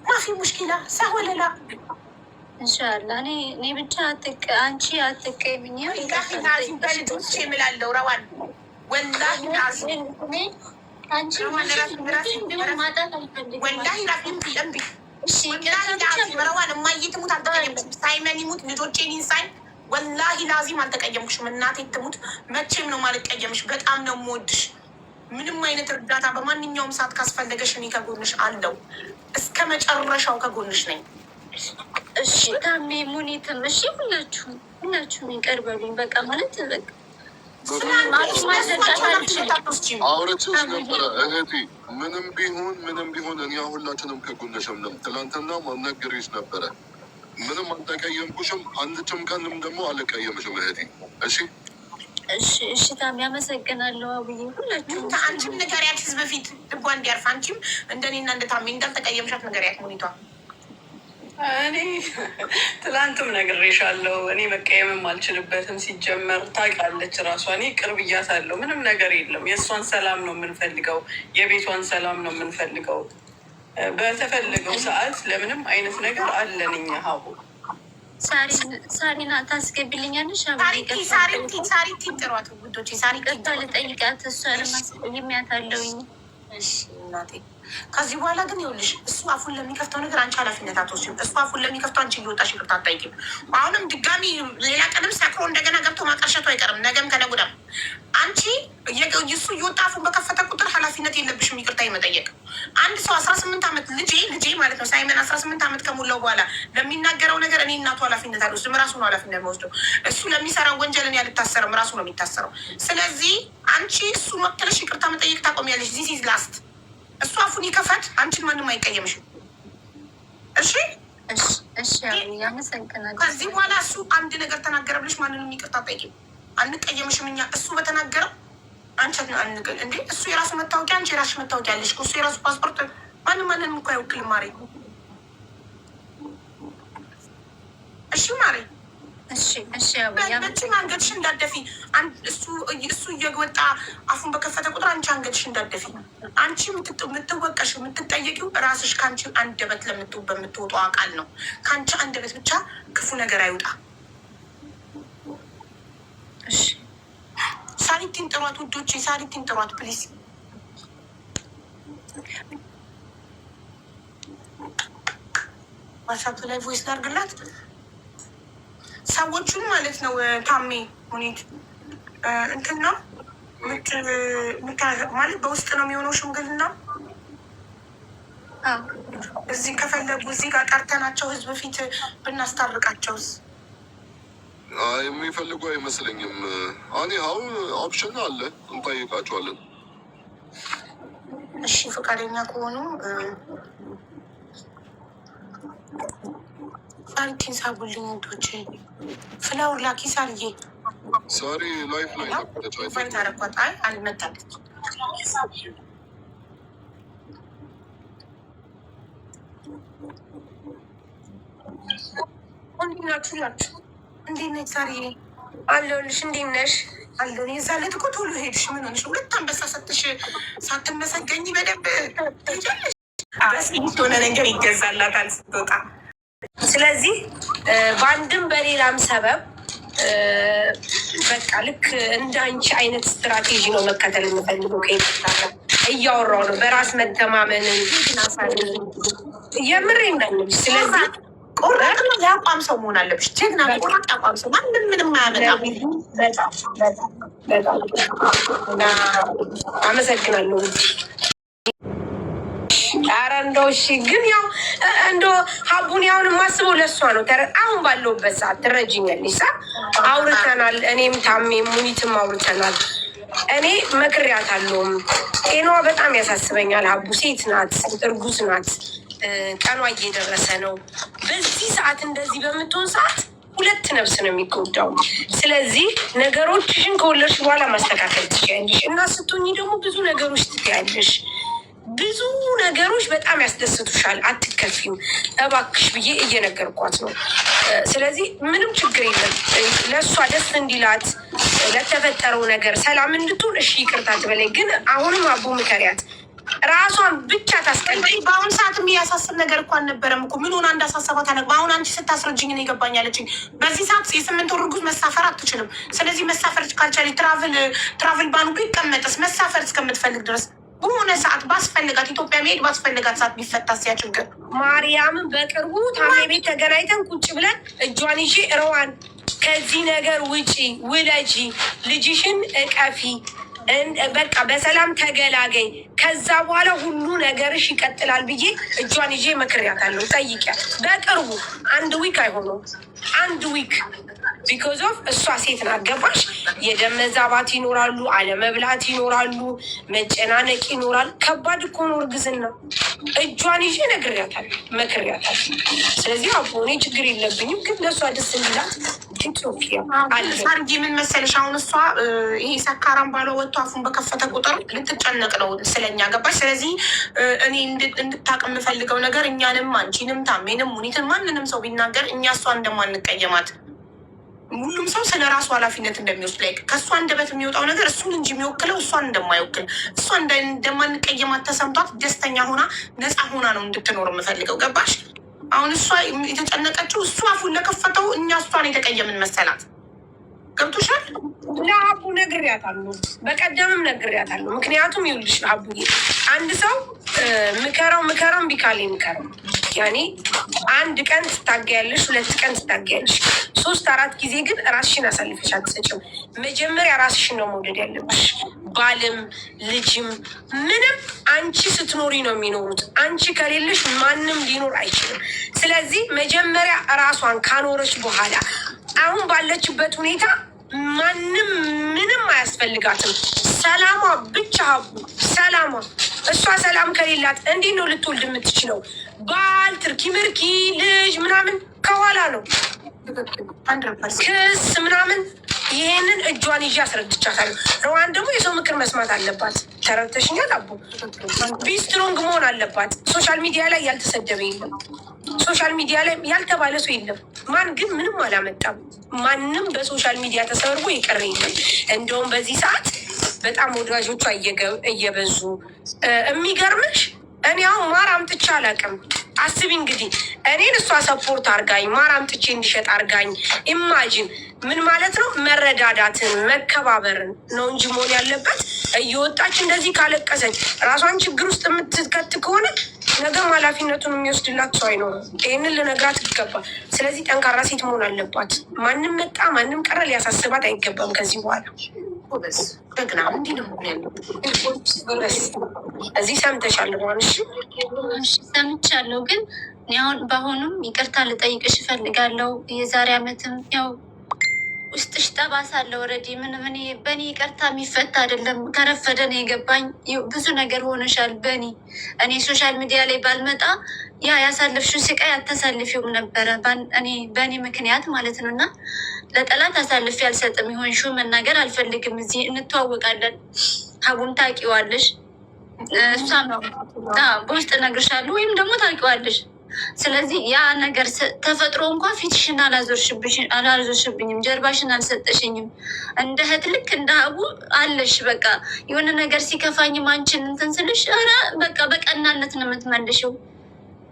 ማፊ ሙሽኪላ ሳወለላ እንሻላ። እኔ ብቻ አንቺ አትቀይምኝ። በልጆች የምላለው ረዋን ወላሂ ረዋን እማዬ ትሙት አልተቀየምኩሽም። ሳይመን ይሙት ልጆቼን ይንሳኝ ወላሂ ላዚም አልተቀየምኩሽም። እናቴ ትሙት መቼም ነው ማልቀየምሽ። በጣም ነው የምወድሽ። ምንም አይነት እርዳታ በማንኛውም ሰዓት ካስፈለገሽ እኔ ከጎንሽ አለው። እስከ መጨረሻው ከጎንሽ ነኝ። እሺ ታሜ ሙኒትም፣ እሺ ሁላችሁም ይቀርበሉኝ። በቃ ማለት በቃ አውርቼሽ ነበረ እህቴ። ምንም ቢሆን እኔ ሁላችንም ከጎንሽም ነው። ትላንትና ማናገሬሽ ነበረ። ምንም አልተቀየምኩሽም። አንድችም ቀንም ደግሞ አልቀየምሽም እህቴ። እሺ ታሜ አመሰግናለሁ። አብዬ ሁላችሁም አንቺም ንገሪያት ህዝብ በፊት ልቧ እንዲያርፍ። አንቺም እንደኔና እንደ ታሜ እንዳልተቀየምሻት ንገሪያት ሙኒቷ። እኔ ትላንትም ነግሬሻለሁ። እኔ መቀየምም አልችልበትም። ሲጀመር ታውቃለች ራሷ። እኔ ቅርብያታለሁ። ምንም ነገር የለም። የእሷን ሰላም ነው የምንፈልገው፣ የቤቷን ሰላም ነው የምንፈልገው። በተፈለገው ሰዓት ለምንም አይነት ነገር አለን እኛ። ሀቡ ሳሪና ታስገቢልኛለሽ? ሳሪቲ ጥሯት ውዶች፣ ቅርታ ልጠይቃት፣ እሷ ለማስቀየሚያት አለውኝ። እናቴ ከዚህ በኋላ ግን ይኸውልሽ፣ እሱ አፉን ለሚከፍተው ነገር አንቺ ኃላፊነት አትወስጂም። እሱ አፉን ለሚከፍተው አንቺ እየወጣሽ ይቅርታ አትጠይቂም። አሁንም ድጋሚ ሌላ ቀንም ሰክሮ እንደገና ገብቶ ማቀርሸቱ አይቀርም፣ ነገም ከነገ ወዲያም። አንቺ እሱ እየወጣ አፉን በከፈተ ቁጥር ኃላፊነት የለብሽም ይቅርታ የመጠየቅ። አንድ ሰው 18 ዓመት ልጄ ማለት ነው ሳይመን 18 ዓመት ከሞላው በኋላ ለሚናገረው ነገር እኔ እናቱ ኃላፊነት አልወስድም፣ ራሱ ነው ኃላፊነት የሚወስደው። እሱ ለሚሰራው ወንጀል እኔ አልታሰርም፣ ራሱ ነው የሚታሰረው። ስለዚህ አንቺ እሱን ወክለሽ ይቅርታ መጠየቅ ታቆሚያለሽ። ዚስ ኢዝ ላስት። እሱ አፉን ይከፈት፣ አንቺን ማንም አይቀየምሽም። እሺ ከዚህ በኋላ እሱ አንድ ነገር ተናገረ ብለሽ ማንንም ይቅርታ ጠይቂም፣ አንቀየምሽም። እኛ እሱ በተናገረው አንቺ እንዴ እሱ የራሱ መታወቂያ፣ አንቺ የራስሽ መታወቂያ አለሽ። እሱ የራሱ ፓስፖርት፣ ማንንም እኮ አይወክልም። ማሬ እሺ ማሬ በዚህ አንገትሽ እንዳደፊ። እሱ እየወጣ አፉን በከፈተ ቁጥር አንቺ አንገትሽ እንዳደፊ። አንቺ የምትወቀሽ የምትጠየቂው ራስሽ ከአንቺ አንደበት በምትወጣው አቃል ነው። ከአንቺ አንደበት ብቻ ክፉ ነገር አይውጣ። ሳሪቲን ጥሯት ውዶቼ፣ ሳሪቲን ጥሯት ፕሊዝ። ዋትስአፕ ላይ ቮይስ ላድርግላት ሰዎቹን ማለት ነው። ታሜ ሁኔት እንትን ነው ማለት በውስጥ ነው የሚሆነው ሽምግልና። እዚህ ከፈለጉ እዚህ ጋር ቀርተናቸው ህዝብ ፊት ብናስታርቃቸውስ? የሚፈልጉ አይመስለኝም። እኔ አሁን ኦፕሽን አለ፣ እንጠይቃቸዋለን። እሺ ፈቃደኛ ከሆኑ ሳሪቲን ሳቡልኝ ወንዶች። ፍላውር ላኪ ሳርዬ። ሳሪ ላይፍ ላይ ነበረች። ፋይት አረኳት። አይ አልመጣለች። እንዴት ናችሁ? እንዴት ነች ሳርዬ? አለሁልሽ። እንዴት ነሽ? አለሁ። የዛ ዕለት እኮ ቶሎ ሄድሽ። ምን ሆነሽ? ሁለት አንበሳ ሰጥሽ ሳትመሰገኝ በደንብ ትሄጃለሽ። በስንት ሆነ ነገር ይገዛላታል ስትወጣ። ስለዚህ በአንድም በሌላም ሰበብ በቃ ልክ እንደ አንቺ አይነት ስትራቴጂ ነው መከተል የምፈልገው። ከይታ እያወራው ነው በራስ መተማመንን የምሬ እንዳለች። ስለዚህ ቆራጥ ነው የአቋም ሰው መሆን አለብሽ። ጀግና ቆራጥ አቋም ሰው ማንም ምንም አያመጣም። በጣም አመሰግናለሁ። ኧረ እንደው እሺ፣ ግን ያው እንደው ሀቡን ያሁን የማስበው ለእሷ ነው። አሁን ባለውበት ሰዓት ትረጅኛለሽ። አውርተናል፣ እኔም ታሜም ሙኒትም አውርተናል። እኔ መክሬያታለሁም። ጤናዋ በጣም ያሳስበኛል። ሀቡ ሴት ናት፣ እርጉዝ ናት፣ ቀኗ እየደረሰ ነው። በዚህ ሰዓት እንደዚህ በምትሆን ሰዓት ሁለት ነፍስ ነው የሚጎዳው። ስለዚህ ነገሮችሽን ከወለድሽ በኋላ ማስተካከል ትችያለሽ እና ስትሆኚ ደግሞ ብዙ ነገሮች ትያለሽ። ብዙ ነገሮች በጣም ያስደስቱሻል። አትከፊም እባክሽ ብዬ እየነገርኳት ነው። ስለዚህ ምንም ችግር የለም። ለእሷ ደስ እንዲላት ለተፈጠረው ነገር ሰላም እንድትሆን እሺ ይቅርታ ትበላይ። ግን አሁንም አቡ ምከሪያት፣ ራሷን ብቻ ታስቀልጠኝ። በአሁኑ ሰዓት የሚያሳስብ ነገር እኮ አልነበረም እኮ ምን ሆና እንዳሳሰባት አለ። አሁን አንቺ ስታስረጅኝ ነው የገባኝ አለችኝ። በዚህ ሰዓት የ8 ወር እርጉዝ መሳፈር አትችልም። ስለዚህ መሳፈር ካልቻለ ትራቭል ባኑ ቢቀመጥስ መሳፈር እስከምትፈልግ ድረስ በሆነ ሰዓት ባስፈልጋት ኢትዮጵያ መሄድ ባስፈልጋት ሰዓት ቢፈታ ሲያችግር ማርያምን በቅርቡ ታሜ ቤት ተገናኝተን ቁጭ ብለን እጇን ይዤ እረዋን ከዚህ ነገር ውጪ ውለጂ፣ ልጅሽን እቀፊ፣ በቃ በሰላም ተገላገኝ፣ ከዛ በኋላ ሁሉ ነገርሽ ይቀጥላል ብዬ እጇን ይዤ መክሬያታለሁ። ጠይቂያት። በቅርቡ 1 ዊክ አይሆነውም፣ 1 ዊክ ቢኮዝ ኦፍ እሷ ሴት ናት። ገባሽ? የደም መዛባት ይኖራሉ፣ አለመብላት ይኖራሉ፣ መጨናነቅ ይኖራል። ከባድ እኮ ነው እርግዝና። እጇን ይዤ ነግሬያታለሁ፣ መክሬያታለሁ። ስለዚህ አቦ እኔ ችግር የለብኝም፣ ግን ለእሷ ደስ እንዲላት ሳርጌ ምን መሰለሽ፣ አሁን እሷ ይሄ ሰካራም ባለ ወጥቶ አፉን በከፈተ ቁጥር ልትጨነቅ ነው ስለኛ። ገባሽ? ስለዚህ እኔ እንድታቅ የምፈልገው ነገር እኛንም አንቺንም ታሜንም ሙኒትን ማንንም ሰው ቢናገር እኛ እሷ እንደማንቀየማት ሁሉም ሰው ስለ ራሱ ኃላፊነት እንደሚወስድ ላይ ከእሷ አንደበት የሚወጣው ነገር እሱን እንጂ የሚወክለው እሷን እንደማይወክል እሷ እንደማንቀየማት ተሰምቷት ደስተኛ ሆና ነፃ ሆና ነው እንድትኖር የምፈልገው። ገባሽ? አሁን እሷ የተጨነቀችው እሱ አፉን ለከፈተው እኛ እሷን የተቀየምን መሰላት። ገብቶሻል? ለአቡ ነግሬያታለሁ፣ በቀደምም ነግሬያታለሁ። ምክንያቱም ይኸውልሽ አቡ አንድ ሰው ምከረው እምቢ ካለኝ ምከረው። ያኔ አንድ ቀን ትታገያለሽ፣ 2 ቀን ትታገያለሽ፣ 3 4 ጊዜ ግን ራስሽን አሳልፈሽ አትሰጭም። መጀመሪያ ራስሽን ነው መውደድ ያለብሽ። ባልም ልጅም ምንም አንቺ ስትኖሪ ነው የሚኖሩት። አንቺ ከሌለሽ ማንም ሊኖር አይችልም። ስለዚህ መጀመሪያ ራሷን ካኖረች በኋላ አሁን ባለችበት ሁኔታ ማንም ምንም አያስፈልጋትም። ሰላሟ ብቻ ሀቡ ሰላሟ። እሷ ሰላም ከሌላት እንዴት ነው ልትወልድ የምትችለው? ባል ትርኪ ምርኪ ልጅ ምናምን ከኋላ ነው ክስ ምናምን። ይሄንን እጇን ይዤ አስረድቻታለሁ። ረዋን ደግሞ የሰው ምክር መስማት አለባት። ተረድተሽኛል አቦ? ቢስትሮንግ መሆን አለባት። ሶሻል ሚዲያ ላይ ያልተሰደበ የለም። ሶሻል ሚዲያ ላይ ያልተባለ ሰው የለም። ማን ግን ምንም አላመጣም። ማንም በሶሻል ሚዲያ ተሰብርቦ የቀረ የለም። እንደውም በዚህ ሰዓት በጣም ወዳጆቿ እየበዙ የሚገርምሽ እኔ አሁን ማር አምጥቼ አላውቅም። አስቢ እንግዲህ እኔን እሷ ሰፖርት አርጋኝ ማር አምጥቼ እንዲሸጥ አርጋኝ። ኢማጂን ምን ማለት ነው? መረዳዳትን መከባበርን ነው እንጂ መሆን ያለበት። እየወጣች እንደዚህ ካለቀሰች ራሷን ችግር ውስጥ የምትከት ከሆነ ነገም ኃላፊነቱን የሚወስድላት ሰው አይኖርም። ይህንን ልነግራት ይገባል። ስለዚህ ጠንካራ ሴት መሆን አለባት። ማንም መጣ ማንም ቀረ ሊያሳስባት አይገባም ከዚህ በኋላ። ደግና እንዲህ ነው እዚህ ሰምተሻል ሆንሽ? ሰምቻለሁ። ግን አሁን በአሁኑም ይቅርታ ልጠይቅሽ እፈልጋለሁ። የዛሬ ዓመትም ያው ውስጥሽ ጠባሳ አለ። ወረዲ ምንም በእኔ ይቅርታ የሚፈታ አይደለም። ከረፈደ ነው የገባኝ። ብዙ ነገር ሆነሻል። እኔ ሶሻል ሚዲያ ላይ ባልመጣ ያሳለፍሽው ስቃይ አታሳልፊውም ነበረ። በእኔ ምክንያት ማለት ነው። እና ለጠላት አሳልፌ አልሰጥም። የሆንሽው መናገር አልፈልግም። እዚህ እንተዋወቃለን። ሀቡም ታውቂዋለሽ፣ እሷም በውስጥ እነግርሻለሁ ወይም ደግሞ ታውቂዋለሽ። ስለዚህ ያ ነገር ተፈጥሮ እንኳን ፊትሽን አላዞርሽብኝም፣ ጀርባሽን አልሰጠሽኝም። እንደ እህት ልክ እንደ ሀቡ አለሽ። በቃ የሆነ ነገር ሲከፋኝም አንቺን እንትን ስልሽ ኧረ በቃ በቀናነት ነው የምትመልሽው።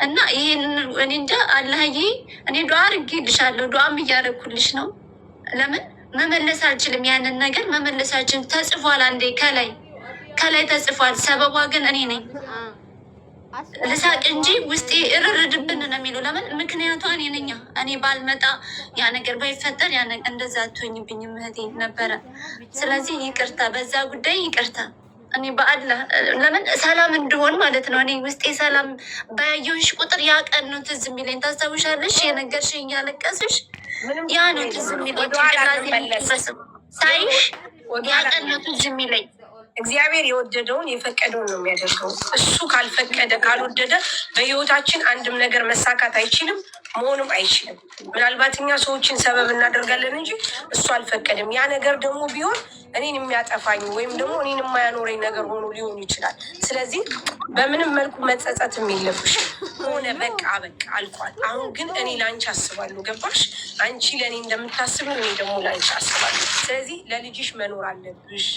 እና ይሄን እኔ እንጃ አላህዬ፣ እኔ ዱዓ አድርጌልሻለሁ፣ ዱዓም እያደረኩልሽ ነው። ለምን መመለስ አልችልም። ያንን ነገር መመለሳችን ተጽፏል። አንዴ ከላይ ተጽፏል። ሰበቧ ግን እኔ ነኝ። ልሳቅ እንጂ ውስጤ እርርድብን ነው የሚለው። ለምን ምክንያቷ እኔ ነኝ። እኔ ባልመጣ ያ ነገር ባይፈጠር እንደዛ አትሆኝብኝ እህቴ ነበረ። ስለዚህ ይቅርታ፣ በዛ ጉዳይ ይቅርታ። እኔ በአላህ ለምን ሰላም እንድሆን ማለት ነው። እኔ ውስጤ ሰላም ባያየሁሽ ቁጥር ያ ቀን ነው ትዝ የሚለኝ። ታስታውሻለሽ? የነገርሽኝ እያለቀስሽ ያ ነው ትዝ የሚለኝ። ሳይሽ ያ ቀን ነው ትዝ የሚለኝ። እግዚአብሔር የወደደውን የፈቀደውን ነው የሚያደርገው። እሱ ካልፈቀደ ካልወደደ በህይወታችን አንድም ነገር መሳካት አይችልም፣ መሆንም አይችልም። ምናልባት እኛ ሰዎችን ሰበብ እናደርጋለን እንጂ እሱ አልፈቀደም። ያ ነገር ደግሞ ቢሆን እኔን የሚያጠፋኝ ወይም ደግሞ እኔን የማያኖረኝ ነገር ሆኖ ሊሆን ይችላል። ስለዚህ በምንም መልኩ መጸጸትም የለብሽ። ሆነ በቃ አልፏል። አሁን ግን እኔ ለአንቺ አስባለሁ። ገባሽ? አንቺ ለእኔ እንደምታስብ እኔ ደግሞ ለአንቺ አስባለሁ። ስለዚህ ለልጅሽ መኖር አለብሽ።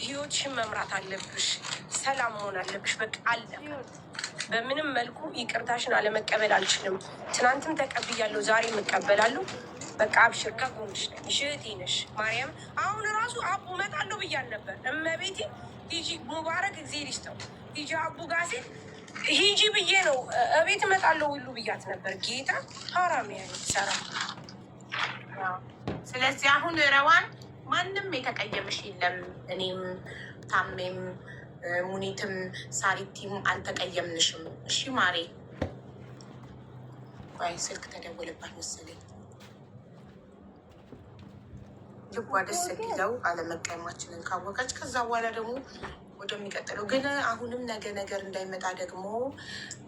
ህይወትሽን መምራት አለብሽ። ሰላም መሆን አለብሽ። በቃ አለ። በምንም መልኩ ይቅርታሽን አለመቀበል አልችልም። ትናንትም ተቀብያለሁ፣ ዛሬ እቀበላለሁ። በቃ አብሽር፣ ከጎንሽ ነኝ። እህቴ ነሽ። ማርያም አሁን ራሱ አቡ እመጣለሁ ብያል ነበር። እመቤቴ ሂጂ ሙባረክ እግዜር ይስጠው ሂጂ አቡ ጋር ሲል ሂጂ ብዬ ነው እቤት እመጣለሁ ሁሉ ብያት ነበር። ጌታ ሀራም ያ ሰራ። ስለዚህ አሁን ረዋን ማንም የተቀየመሽ የለም። እኔም ታሜም ሙኒትም ሳሪቲም አልተቀየምንሽም። እሺ ማሬ። ቆይ ስልክ ተደወለባት መሰለኝ። ልቧ ደስ ሊለው አለመቀየማችንን ካወቀች ከዛ በኋላ ደግሞ ወደሚቀጥለው ግን አሁንም ነገ ነገር እንዳይመጣ ደግሞ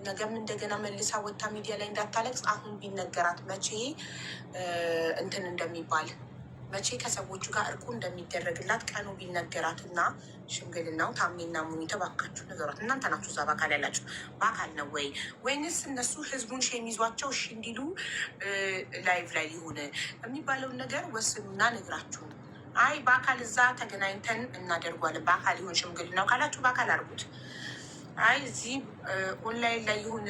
ነገም እንደገና መልሳ ወታ ሚዲያ ላይ እንዳታለቅስ አሁን ቢነገራት መቼ እንትን እንደሚባል መቼ ከሰዎቹ ጋር እርቁ እንደሚደረግላት ቀኑ ቢነገራትና ሽምግልናው ታሜና ሙኒ ተባካችሁ ነገሯት። እናንተ ናችሁ እዛ በአካል ያላችሁ። በአካል ነው ወይ ወይንስ እነሱ ህዝቡን ሼም ይዟቸው እሺ እንዲሉ ላይቭ ላይ ሊሆን የሚባለውን ነገር ወስኑና ነግራችሁ። አይ በአካል እዛ ተገናኝተን እናደርጓለን በአካል ይሁን ሽምግልናው ካላችሁ በአካል አድርጉት። አይ እዚህ ኦንላይን ላይ ይሁን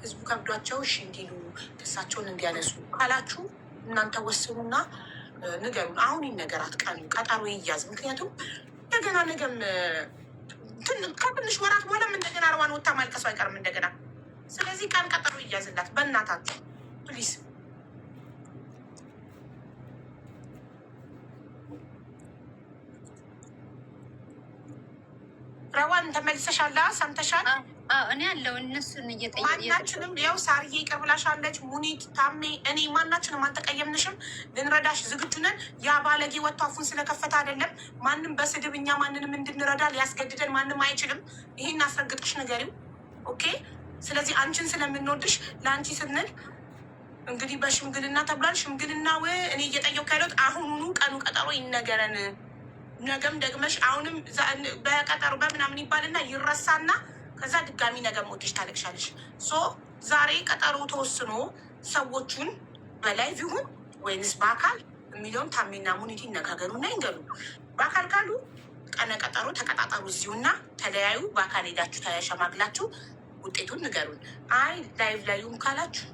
ህዝቡ ከብዷቸው እሺ እንዲሉ ክሳቸውን እንዲያነሱ ካላችሁ እናንተ ወስኑና ንገሩን። አሁን ይነገራት ቀኑ ቀጠሮ ይያዝ። ምክንያቱም እንደገና ነገም ከትንሽ ወራት በኋላም እንደገና አርባን ወታ ማልቀሱ አይቀርም እንደገና። ስለዚህ ቀን ቀጠሮ ይያዝላት በእናታችሁ ፕሊዝ። ረዋን ተመልሰሻላ? ሰምተሻል? እኔ ያለው እነሱን እየጠየቁ ማናችንም ያው ሳርዬ ይቅር ብላሻለች። ሙኒት፣ ታሜ፣ እኔ ማናችንም አልተቀየምንሽም። ልንረዳሽ ዝግጁ ነን። ያ ባለጌ ወጥቶ አፉን ስለከፈተ አይደለም ማንም በስድብ እኛ ማንንም እንድንረዳ ሊያስገድደን ማንም አይችልም። ይሄን አስረግጥሽ ንገሪው። ኦኬ። ስለዚህ አንቺን ስለምንወድሽ ለአንቺ ስንል እንግዲህ በሽምግልና ተብሏል። ሽምግልናው እኔ እየጠየኩ ያለሁት አሁኑኑ ቀኑ ቀጠሮ ይነገረን። ነገም ደግመሽ አሁንም በቀጠሮ በምናምን ይባልና ይረሳና ከዛ ድጋሚ ነገ ሞትሽ ታለቅሻለሽ። ዛሬ ቀጠሮ ተወስኖ ሰዎቹን በላይቭ ይሁን ወይንስ በአካል የሚለውን ታሜና ሙኒት ይነጋገሩና ይንገሩ። በአካል ካሉ ቀነ ቀጠሮ ተቀጣጠሩ እዚሁና ተለያዩ። በአካል ሄዳችሁ ተሸማግላችሁ ውጤቱን ንገሩን። አይ ላይቭ ላይም ካላችሁ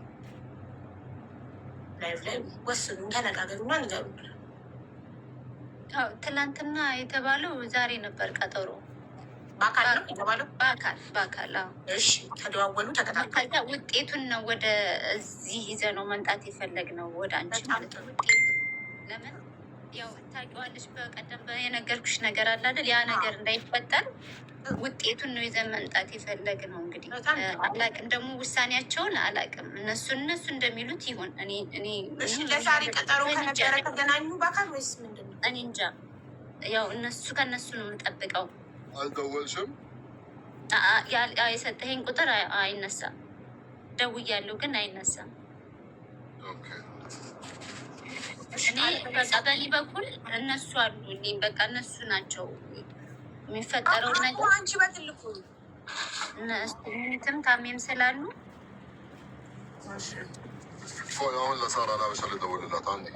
ላይቭ ላይ ወስኑ፣ ተነጋገሩና ንገሩን። ትላንትና የተባለው ዛሬ ነበር ቀጠሮ። በአካል ነው የተባለው? በአካል እሺ፣ ተደዋወሉ፣ ተከታተሉ። ከዛ ውጤቱን ነው ወደ እዚህ ይዘ ነው መምጣት የፈለግነው ወደ አንቺ ማለት ነው። ለምን ያው ታውቂዋለሽ፣ በቀደም የነገርኩሽ ነገር አለ አይደል? ያ ነገር እንዳይፈጠር ውጤቱን ነው ይዘን መምጣት የፈለግነው። እንግዲህ አላቅም ደግሞ ውሳኔያቸውን አላቅም። እነሱ እንደሚሉት ይሁን። እኔ ለዛሬ ቀጠሮ ከነበረ ተገናኙ በአካል ወይስ ምንድን ነው? እኔ እንጃ። ያው ከነሱ ነው የምጠብቀው። አልደወልሽም? የሰጠኸኝ ቁጥር አይነሳም። ደውያለሁ ግን አይነሳም። እኔ በቃ በእኔ በኩል እነሱ አሉ። በቃ እነሱ ናቸው የሚፈጠረው ነገር። አንቺ በትልቁ ትም ታሜም ስላሉ አሁን ለሳራ ላበሻ ልደውልላት። አንዴ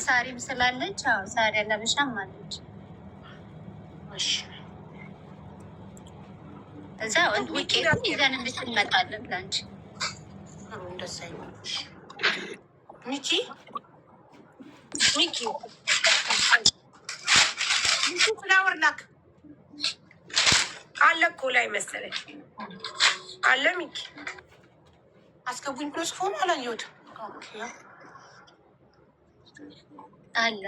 ሳሪም ስላለች ሳሪ ለብሻም አለች። እዛ ውቄት ይዘን እንድትመጣለን ለአንቺ ሚኪ ፍላወር ላክ አለ እኮ ላይ መሰለኝ አለ። ሚኪ አስገቡኝ ብሎ ጽፎ ነው አላየሁትም። አለ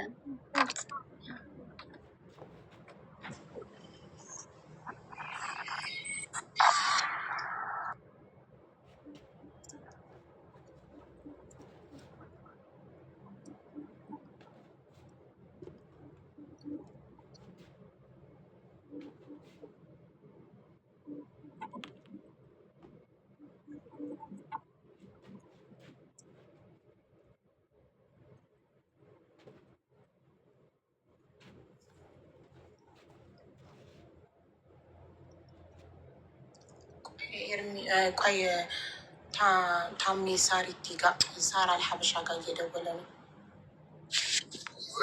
ቆይ ታሜ ሳሪቲ ጋር ሳራ አልሀበሻ ጋር እየደወለ ነው።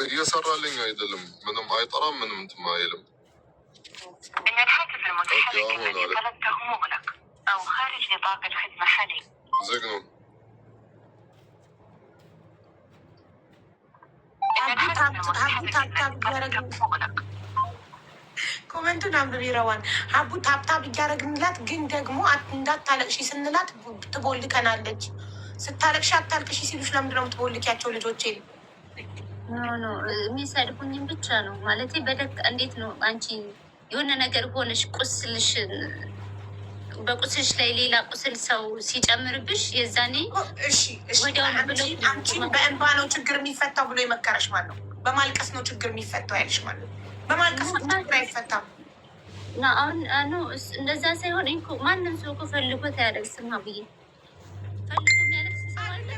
እየሰራልኝ አይደለም። ምንም አይጠራም። ምንም እንትን አይልም። ዝግ ነው። ኮመንቱን አንብቢ ረዋን። ሀቡ ታብታብ እያደረግንላት ግን ደግሞ እንዳታለቅሺ ስንላት ትቦልከናለች። ስታለቅሺ አታልቅሺ ሲሉሽ ለምንድን ነው የምትቦልኪያቸው ልጆቼን? ኖ የሚሰድቡኝም ብቻ ነው ማለት በደቅ እንዴት ነው አንቺ የሆነ ነገር ሆነሽ በቁስልሽ ላይ ሌላ ቁስል ሰው ሲጨምርብሽ የዛኔ አንቺን በእንባ ነው ችግር የሚፈታው ብሎ የመከረሽ ማለት ነው። በማልቀስ ነው ችግር የሚፈታው ያለሽ ማለት ነው። በማልቀስ ነው ችግር አይፈታም። አሁን እንደዛ ሳይሆን ማንም ሰው እኮ ፈልጎት አያለቅስም። ብዬ ፈልጎ የሚያለቅስ ሰው አለ።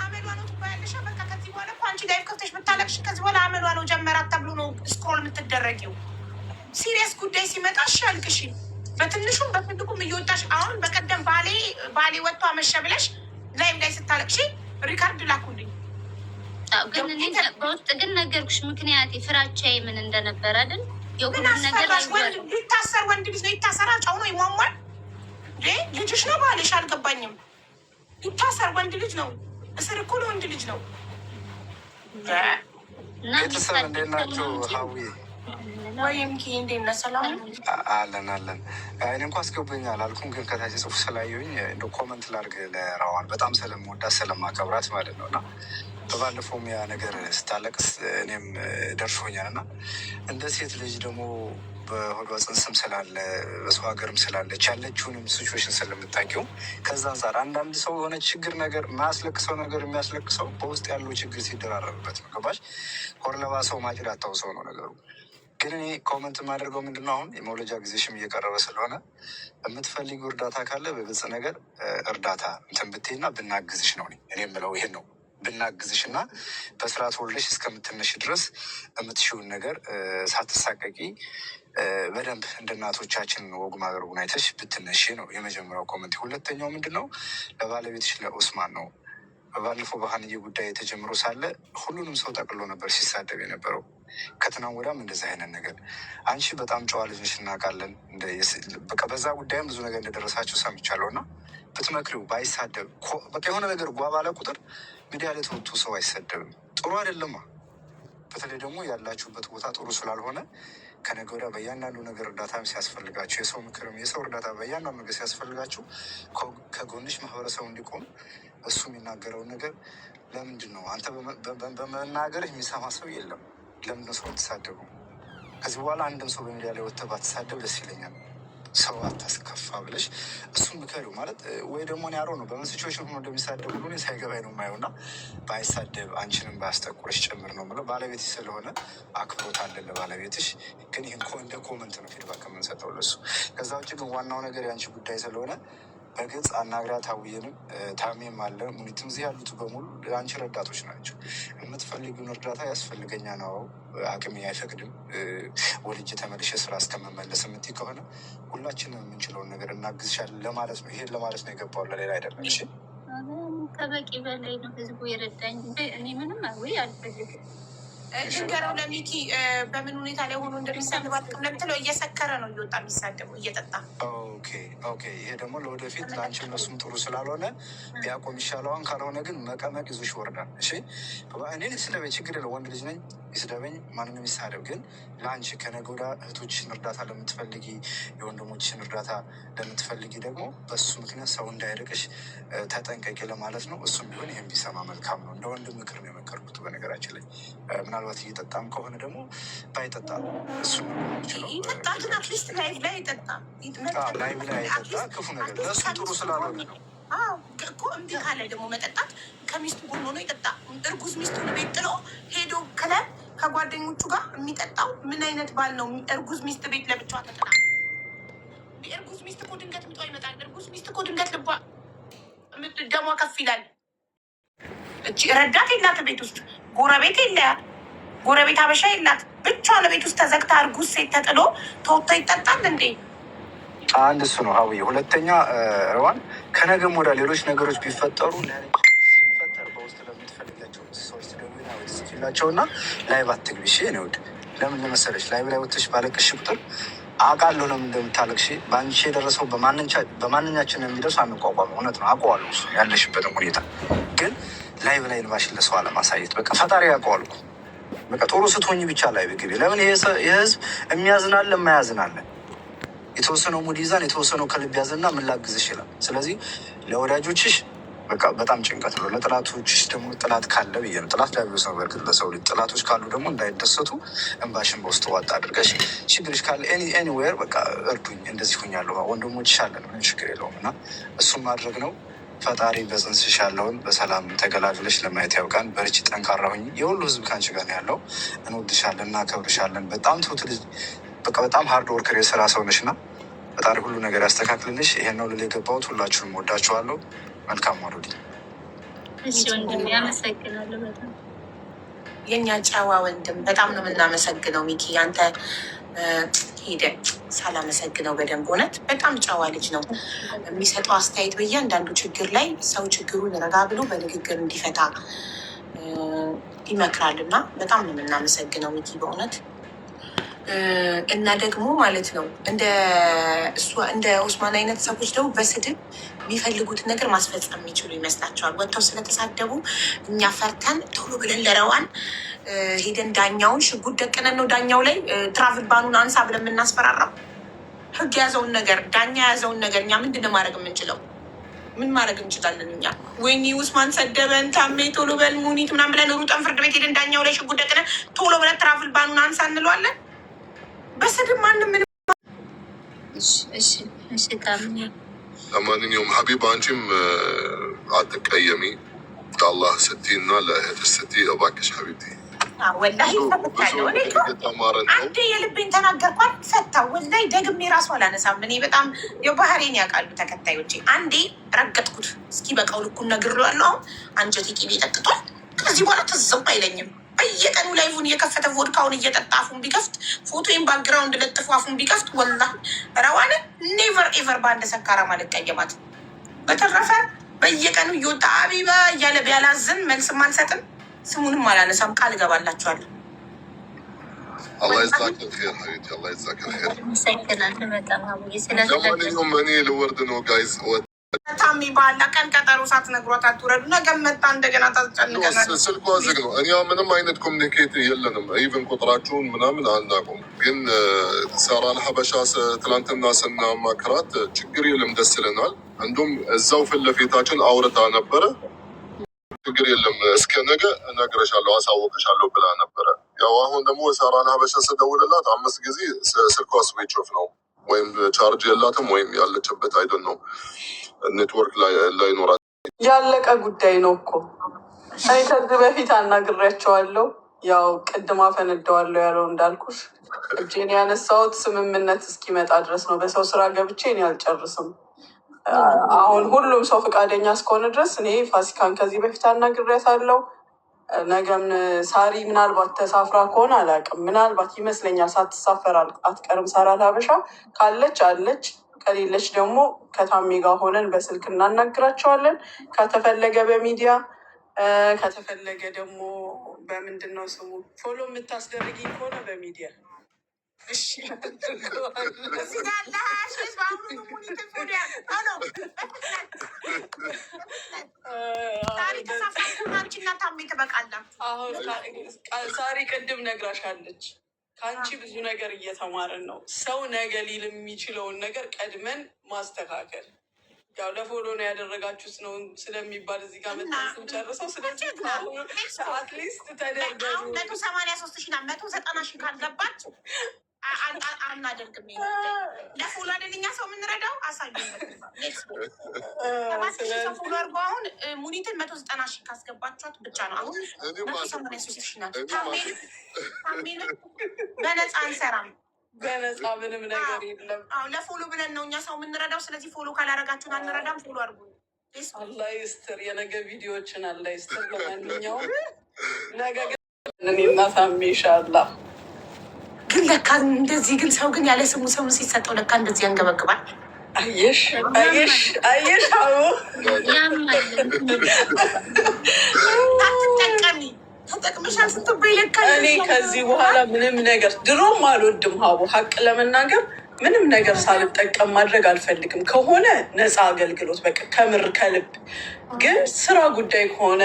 አመሏ ነው ትባያለሽ። በቃ ከዚህ በኋላ እኮ አንቺ ላይፍ ከፍተሽ ብታለቅሽ ከዚህ በኋላ አመሏ ነው ጀመራት ተብሎ ነው ስክሮል የምትደረጊው። ሲሪየስ ጉዳይ ሲመጣ እሺ አልቅሺ፣ በትንሹም በትልቁም እየወጣሽ። አሁን በቀደም ባሌ ወጥቶ አመሸ ብለሽ ላይቭ ላይ ስታለቅሺ ሪካርድ ላኩልኝ። ግን በውስጥ ግን ነገርኩሽ ምክንያት ፍራቻዬ ምን እንደነበረ አይደል? ምን አስፈራሽ? ሊታሰር ወንድ ልጅ ነው ይታሰራ፣ ጫው ነው ይሟሟል። ልጅሽ ነው ባልሽ፣ አልገባኝም። ይታሰር ወንድ ልጅ ነው፣ እስር እኮ ለወንድ ልጅ ነው። ቤተሰብ እንዴት ናቸው? ሀዊ ወይም እንዴት ነህ? ሰላም አለን አለን። እኔ እንኳ አስገቡኛል አልኩም፣ ግን ከታች ጽሁፍ ስላየሁኝ እንደ ኮመንት ላድርግ ለራዋን በጣም ስለምወዳት ስለማከብራት ማለት ነው። እና በባለፈውም ያ ነገር ስታለቅስ እኔም ደርሶኛል። እና እንደ ሴት ልጅ ደግሞ በሆዷ ጽንስም ስላለ በሰው ሀገርም ስላለች ያለችውንም ሲቹዌሽን ስለምታውቂው ከዛ አንጻር አንዳንድ ሰው የሆነ ችግር ነገር የማያስለቅሰው ነገር የሚያስለቅሰው በውስጥ ያለው ችግር ሲደራረብበት ነው። ገባሽ? ኮርለባ ሰው ማጭድ አታው ሰው ነው ነገሩ። ግን እኔ ኮመንት የማደርገው ምንድነው አሁን የመውለጃ ጊዜሽም እየቀረበ ስለሆነ የምትፈልጊው እርዳታ ካለ በግልጽ ነገር እርዳታ እንትን ብትይና ብናግዝሽ ነው እኔ የምለው ይሄን ነው። ብናግዝሽ እና በስርዓት ወልደሽ እስከምትነሽ ድረስ የምትሽውን ነገር ሳትሳቀቂ በደንብ እንደ እናቶቻችን ወግ ማድረጉን አይተሽ ብትነሽ ነው የመጀመሪያው ኮመንት። ሁለተኛው ምንድን ነው ለባለቤትሽ ለኡስማን ነው። ባለፈው በሀንዬ ጉዳይ ተጀምሮ ሳለ ሁሉንም ሰው ጠቅሎ ነበር ሲሳደብ የነበረው። ከትናንት ወዲያም እንደዚህ አይነት ነገር አንቺ በጣም ጨዋ ልጅ ነሽ እናውቃለን። በቃ በዛ ጉዳይም ብዙ ነገር እንደደረሳቸው ሰምቻለሁ። እና ብትመክሪው ባይሳደብ በቃ የሆነ ነገር ጓ ባለ ቁጥር ሚዲያ ላይ ተወጥቶ ሰው አይሰደብም። ጥሩ አይደለማ። በተለይ ደግሞ ያላችሁበት ቦታ ጥሩ ስላልሆነ ከነገ ወዲያ በእያንዳንዱ ነገር እርዳታም ሲያስፈልጋችሁ የሰው ምክርም የሰው እርዳታ በእያንዳንዱ ነገር ሲያስፈልጋችሁ ከጎንሽ ማህበረሰቡ እንዲቆም እሱ የሚናገረውን ነገር ለምንድን ነው አንተ በመናገር የሚሰማ ሰው የለም። ለምንድነው ሰው ተሳደቡ? ከዚህ በኋላ አንድም ሰው በሚዲያ ላይ ወጥተህ ባትሳደብ ደስ ይለኛል። ሰው አታስከፋ ብለሽ እሱም ምከሪው ማለት ወይ ደግሞ ያሮ ነው በመስቾችን ሆኖ እንደሚሳደብ ሁሉ ሳይገባኝ ነው የማየው። እና ባይሳደብ አንቺንም ባያስጠቁርሽ ጭምር ነው የምለው። ባለቤትሽ ስለሆነ አክብሮት አለን ለባለቤትሽ። ግን ይህን እንደ ኮመንት ነው ፊድባክ የምንሰጠው ለሱ። ከዛ ውጭ ግን ዋናው ነገር የአንቺ ጉዳይ ስለሆነ በግልጽ አናግሪያት። አውዬንም ታሜም አለ ሙኒትም እዚህ ያሉት በሙሉ አንቺ ረዳቶች ናቸው። የምትፈልጊውን እርዳታ ያስፈልገኛ ነው አቅሜ አይፈቅድም ወልጄ ተመልሼ ስራ እስከመመለስ የምትይ ከሆነ ሁላችንም የምንችለውን ነገር እናግዝሻለን ለማለት ነው። ይሄን ለማለት ነው የገባው ለሌላ አይደለም። እሺ ከበቂ በላይ ነው ህዝቡ የረዳኝ። እኔ ምንም አዊ አልፈልግም። ንገረው ለሚኪ በምን ሁኔታ ላይ ሆኖ እንደሚሳደብ ለምትለው እየሰከረ ነው እየወጣ የሚሳደበው እየጠጣ። ኦኬ ይሄ ደግሞ ለወደፊት ለአንቺ እነሱም ጥሩ ስላልሆነ ቢያቆም ይሻለዋን። ካልሆነ ግን መቀመቅ ይዞሽ ይወርዳል። እሺ እኔ ስደበኝ ችግር የለው ወንድ ልጅ ነኝ ይስደበኝ ማንንም ይሳደብ። ግን ለአንቺ ከነገ ወዲያ እህቶችሽን እርዳታ ለምትፈልጊ የወንድሞችሽን እርዳታ ለምትፈልጊ ደግሞ በሱ ምክንያት ሰው እንዳይርቅሽ ተጠንቀቂ ለማለት ነው። እሱም ቢሆን ይህም ቢሰማ መልካም ነው። እንደ ወንድም ምክር ነው የመከርኩት። በነገራችን ላይ ምናልባት እየጠጣም ከሆነ ደግሞ ባይጠጣ እሱ ይጠጣትን አትሊስት ላይቭ ላይ ይጠጣ ላይቭ ላይ አይጠጣ ክፉ ነገር ለእሱ ጥሩ ስላልሆነ ነው እኮ። እምቢ ካለ ደግሞ መጠጣት ከሚስቱ ጎን ሆኖ ይጠጣ። እርጉዝ ሚስቱን ቤት ጥሎ ሄዶ ክለብ ከጓደኞቹ ጋር የሚጠጣው ምን አይነት ባል ነው? እርጉዝ ሚስት ቤት ለብቻዋ ተጥላ። እርጉዝ ሚስት እኮ ድንገት ምጧ ይመጣል። እርጉዝ ሚስት እኮ ድንገት ልቧ ደሟ ከፍ ይላል። እቺ ረዳት የላት ቤት ውስጥ ጎረቤት የለ፣ ጎረቤት አበሻ የላት። ብቻዋን ቤት ውስጥ ተዘግታ እርጉዝ ሴት ተጥሎ ተወጥቶ ይጠጣል እንዴ? አንድ እሱ ነው ሀዊ። ሁለተኛ ረዋን ከነገም ወደ ሌሎች ነገሮች ቢፈጠሩ ሲፈጠር በውስጥ ለምትፈልጋቸው ሰዎች ትደውይና ወይ ትጽፊላቸው እና ላይቭ አትግቢ። እሺ እኔ ውድ ለምን ለመሰለሽ ላይቭ ላይ ወጥተሽ ባለቅሽ ቁጥር አውቃለሁ ለምን እንደምታለቅሽ። በአንቺ የደረሰው በማንኛችን የሚደርሱ አንቋቋም። እውነት ነው አውቀዋለሁ ያለሽበትም ሁኔታ። ግን ላይቭ ላይ ልባሽን ለሰው አለማሳየት በቃ ፈጣሪ ያውቀዋል። በቃ ጥሩ ስትሆኝ ብቻ ላይቭ ግቢ። ለምን የህዝብ የሚያዝናለ የማያዝናለ የተወሰነው ሙድ ይዛን የተወሰነው ከልብ ያዘና ምን ላግዝሽ ይላል። ስለዚህ ለወዳጆችሽ በቃ በጣም ጭንቀት ነው። ለጥላቶችሽ ደግሞ ጥላት ካለ ብዬ ነው። ጥላት ዳቢሎስ ነው። በእርግጥ ለሰው ልጅ ጥላቶች ካሉ ደግሞ እንዳይደሰቱ እንባሽን በውስጥ ዋጣ አድርገሽ ችግርሽ ካለ ኤኒዌር በቃ እርዱኝ፣ እንደዚህ ሁኛለሁ፣ ወንድሞችሽ አለን፣ ምንም ችግር የለውም። እና እሱም ማድረግ ነው። ፈጣሪ በጽንስሽ ያለውን በሰላም ተገላግለሽ ለማየት ያውቃን። በርቺ፣ ጠንካራ ሁኚ። የሁሉ ህዝብ ከአንቺ ጋር ነው ያለው። እንወድሻለን፣ እናከብርሻለን። በጣም ትሁት ልጅ በቃ በጣም ሀርድ ወርከር የስራ ሰው ነሽ እና ፈጣሪ ሁሉ ነገር ያስተካክልልሽ። ይሄን ነው ልል የገባሁት። ሁላችሁንም ወዳችኋለሁ። መልካም ዋሉልኝ። እሺ ወንድሜ አመሰግናለሁ በጣም የኛ ጨዋ ወንድም በጣም ነው የምናመሰግነው። ሚኪ አንተ ሄደ ሳላመሰግነው በደንብ እውነት በጣም ጨዋ ልጅ ነው። የሚሰጠው አስተያየት በእያንዳንዱ ችግር ላይ ሰው ችግሩን ረጋ ብሎ በንግግር እንዲፈታ ይመክራል እና በጣም ነው የምናመሰግነው ሚኪ በእውነት። እና ደግሞ ማለት ነው እንደ ኡስማን አይነት ሰዎች ደግሞ በስድብ የሚፈልጉትን ነገር ማስፈጸም የሚችሉ ይመስላቸዋል። ወጥተው ስለተሳደቡ እኛ ፈርተን ቶሎ ብለን ለረዋን ሄደን ዳኛውን ሽጉጥ ደቅነን ነው ዳኛው ላይ ትራቭል ባኑን አንሳ ብለን የምናስፈራራው። ህግ የያዘውን ነገር ዳኛ የያዘውን ነገር እኛ ምንድን ነው ማድረግ የምንችለው? ምን ማድረግ እንችላለን እኛ? ወይኒ ኡስማን ሰደበን ታሜ ቶሎ በል ሙኒት ምናምን ብለን ሩጠን ፍርድ ቤት ሄደን ዳኛው ላይ ሽጉጥ ደቅነን ቶሎ ብለን ትራቭል ባኑን አንሳ እንለዋለን? በስድብ ማንም ምን ለማንኛውም ሀቢብ አንቺም አትቀየሚ፣ ለአላህ ስቲ እና ለእህትሽ ስቲ እባክሽ ሀቢብቲ። ወላሂ አንዴ የልቤን ተናገርኳት ፈታ። ወላሂ ደግሜ ራሱ አላነሳም። እኔ በጣም የባህሬን ያውቃሉ ተከታዮቼ። አንዴ ረገጥኩት እስኪ በቃው ልኩን ነግሬዋለሁ። አሁን አንጀቴ ቂቤ ጠጥቷል። ከዚህ በኋላ ትዝም አይለኝም። በየቀኑ ላይፉን እየከፈተ ቮድካውን እየጠጣ አፉን ቢከፍት ፎቶን ባክግራውንድ ለጥፎ አፉን ቢከፍት ወላሂ ረዋን ኔቨር ኤቨር በአንድ ሰካራ ማለት ቀየማት። በተረፈ በየቀኑ እየወጣ አቢባ እያለ ቢያላዝን መልስም አልሰጥም፣ ስሙንም አላነሳም። ቃል እገባላችኋለሁ። አላህ ይዛክል ኸይር ሀቢብቲ፣ አላህ ይዛክል ኸይር። ለማንኛውም እኔ ልወርድ ነው ጋይዝ። ታሚ ባላ ቀን ቀጠሮ ሳትነግሯት አትውረዱ። ነገ መጣ እንደገና ታስጨንቀናል። ስልኳ ዝግ ነው። እኛ ምንም አይነት ኮሚኒኬት የለንም። ኢቨን ቁጥራችሁን ምናምን አናውቅም። ግን ሳራን ሀበሻ ትላንትና ስናማክራት ችግር የለም ደስ ይለናል። እንዲሁም እዛው ፊት ለፊታችን አውርታ ነበረ። ችግር የለም እስከ ነገ እነግርሻለሁ አሳወቅሻለሁ ብላ ነበረ። ያው አሁን ደግሞ ሳራን ሀበሻ ስደውልላት 5 ጊዜ ስልኳ ስዊች ኦፍ ነው፣ ወይም ቻርጅ የላትም ወይም ያለችበት አይደል ነው ኔትወርክ ላይኖራት ያለቀ ጉዳይ ነው እኮ። እኔ ከዚህ በፊት አናግሬያቸዋለሁ። ያው ቅድም አፈነደዋለሁ ያለው እንዳልኩሽ እጄን ያነሳሁት ስምምነት እስኪመጣ ድረስ ነው። በሰው ስራ ገብቼ እኔ አልጨርስም። አሁን ሁሉም ሰው ፈቃደኛ እስከሆነ ድረስ እኔ ፋሲካን ከዚህ በፊት አናግሬያታለሁ። ነገም ሳሪ ምናልባት ተሳፍራ ከሆነ አላውቅም፣ ምናልባት ይመስለኛል ሳትሳፈር አትቀርም። ሳራ ሀበሻ ካለች አለች፣ ከሌለች ደግሞ ከታሜ ጋር ሆነን በስልክ እናናግራቸዋለን። ከተፈለገ በሚዲያ ከተፈለገ ደግሞ በምንድን ነው ስሙ ፎሎ የምታስደርጊ ከሆነ በሚዲያ ሳሪ ቅድም ነግራሻለች። ከአንቺ ብዙ ነገር እየተማርን ነው። ሰው ነገ ሊል የሚችለውን ነገር ቀድመን ማስተካከል። ያው ለፎሎ ነው ያደረጋችሁት ነው ስለሚባል እዚህ ጋር መጣን ስንጨርሰው። ስለዚህ አትሊስት ተደርገሩ 183,000 እና 190,000 ካልገባች አናደርግም። ለፎሎ አይደለኛ ሰው የምንረዳው አሳዩ ፎሎ አርጎ አሁን ሙኒትን 190,000 ካስገባችኋት ብቻ ነው። አሁን 183,000 ናት። ታሜንም በነፃ አንሰራም። በነፃ ምንም ነገር የለም። ለፎሎ ብለን ነው እኛ ሰው የምንረዳው። ስለዚህ ፎሎ ካላረጋችሁን አንረዳም። ፎሎ አርጉ። አላህ ይስጥር። የነገ ቪዲዮዎችን አላህ ይስጥር። ለማንኛውም ነገ ግን እኔና ታሜ ኢንሻላህ ግን ለካ እንደዚህ ግን ሰው ግን ያለ ስሙ ሰውን ሲሰጠው ለካ እንደዚህ ያንገበግባል። አየሽ አየሽ አየሽ አዎ ታትጠቀሚ ተጠቅመሻል ስትባይ ለካ እኔ ከዚህ በኋላ ምንም ነገር ድሮም አልወድም። ሀቡ ሀቅ ለመናገር ምንም ነገር ሳልጠቀም ማድረግ አልፈልግም። ከሆነ ነፃ አገልግሎት በቃ ከምር ከልብ ግን ስራ ጉዳይ ከሆነ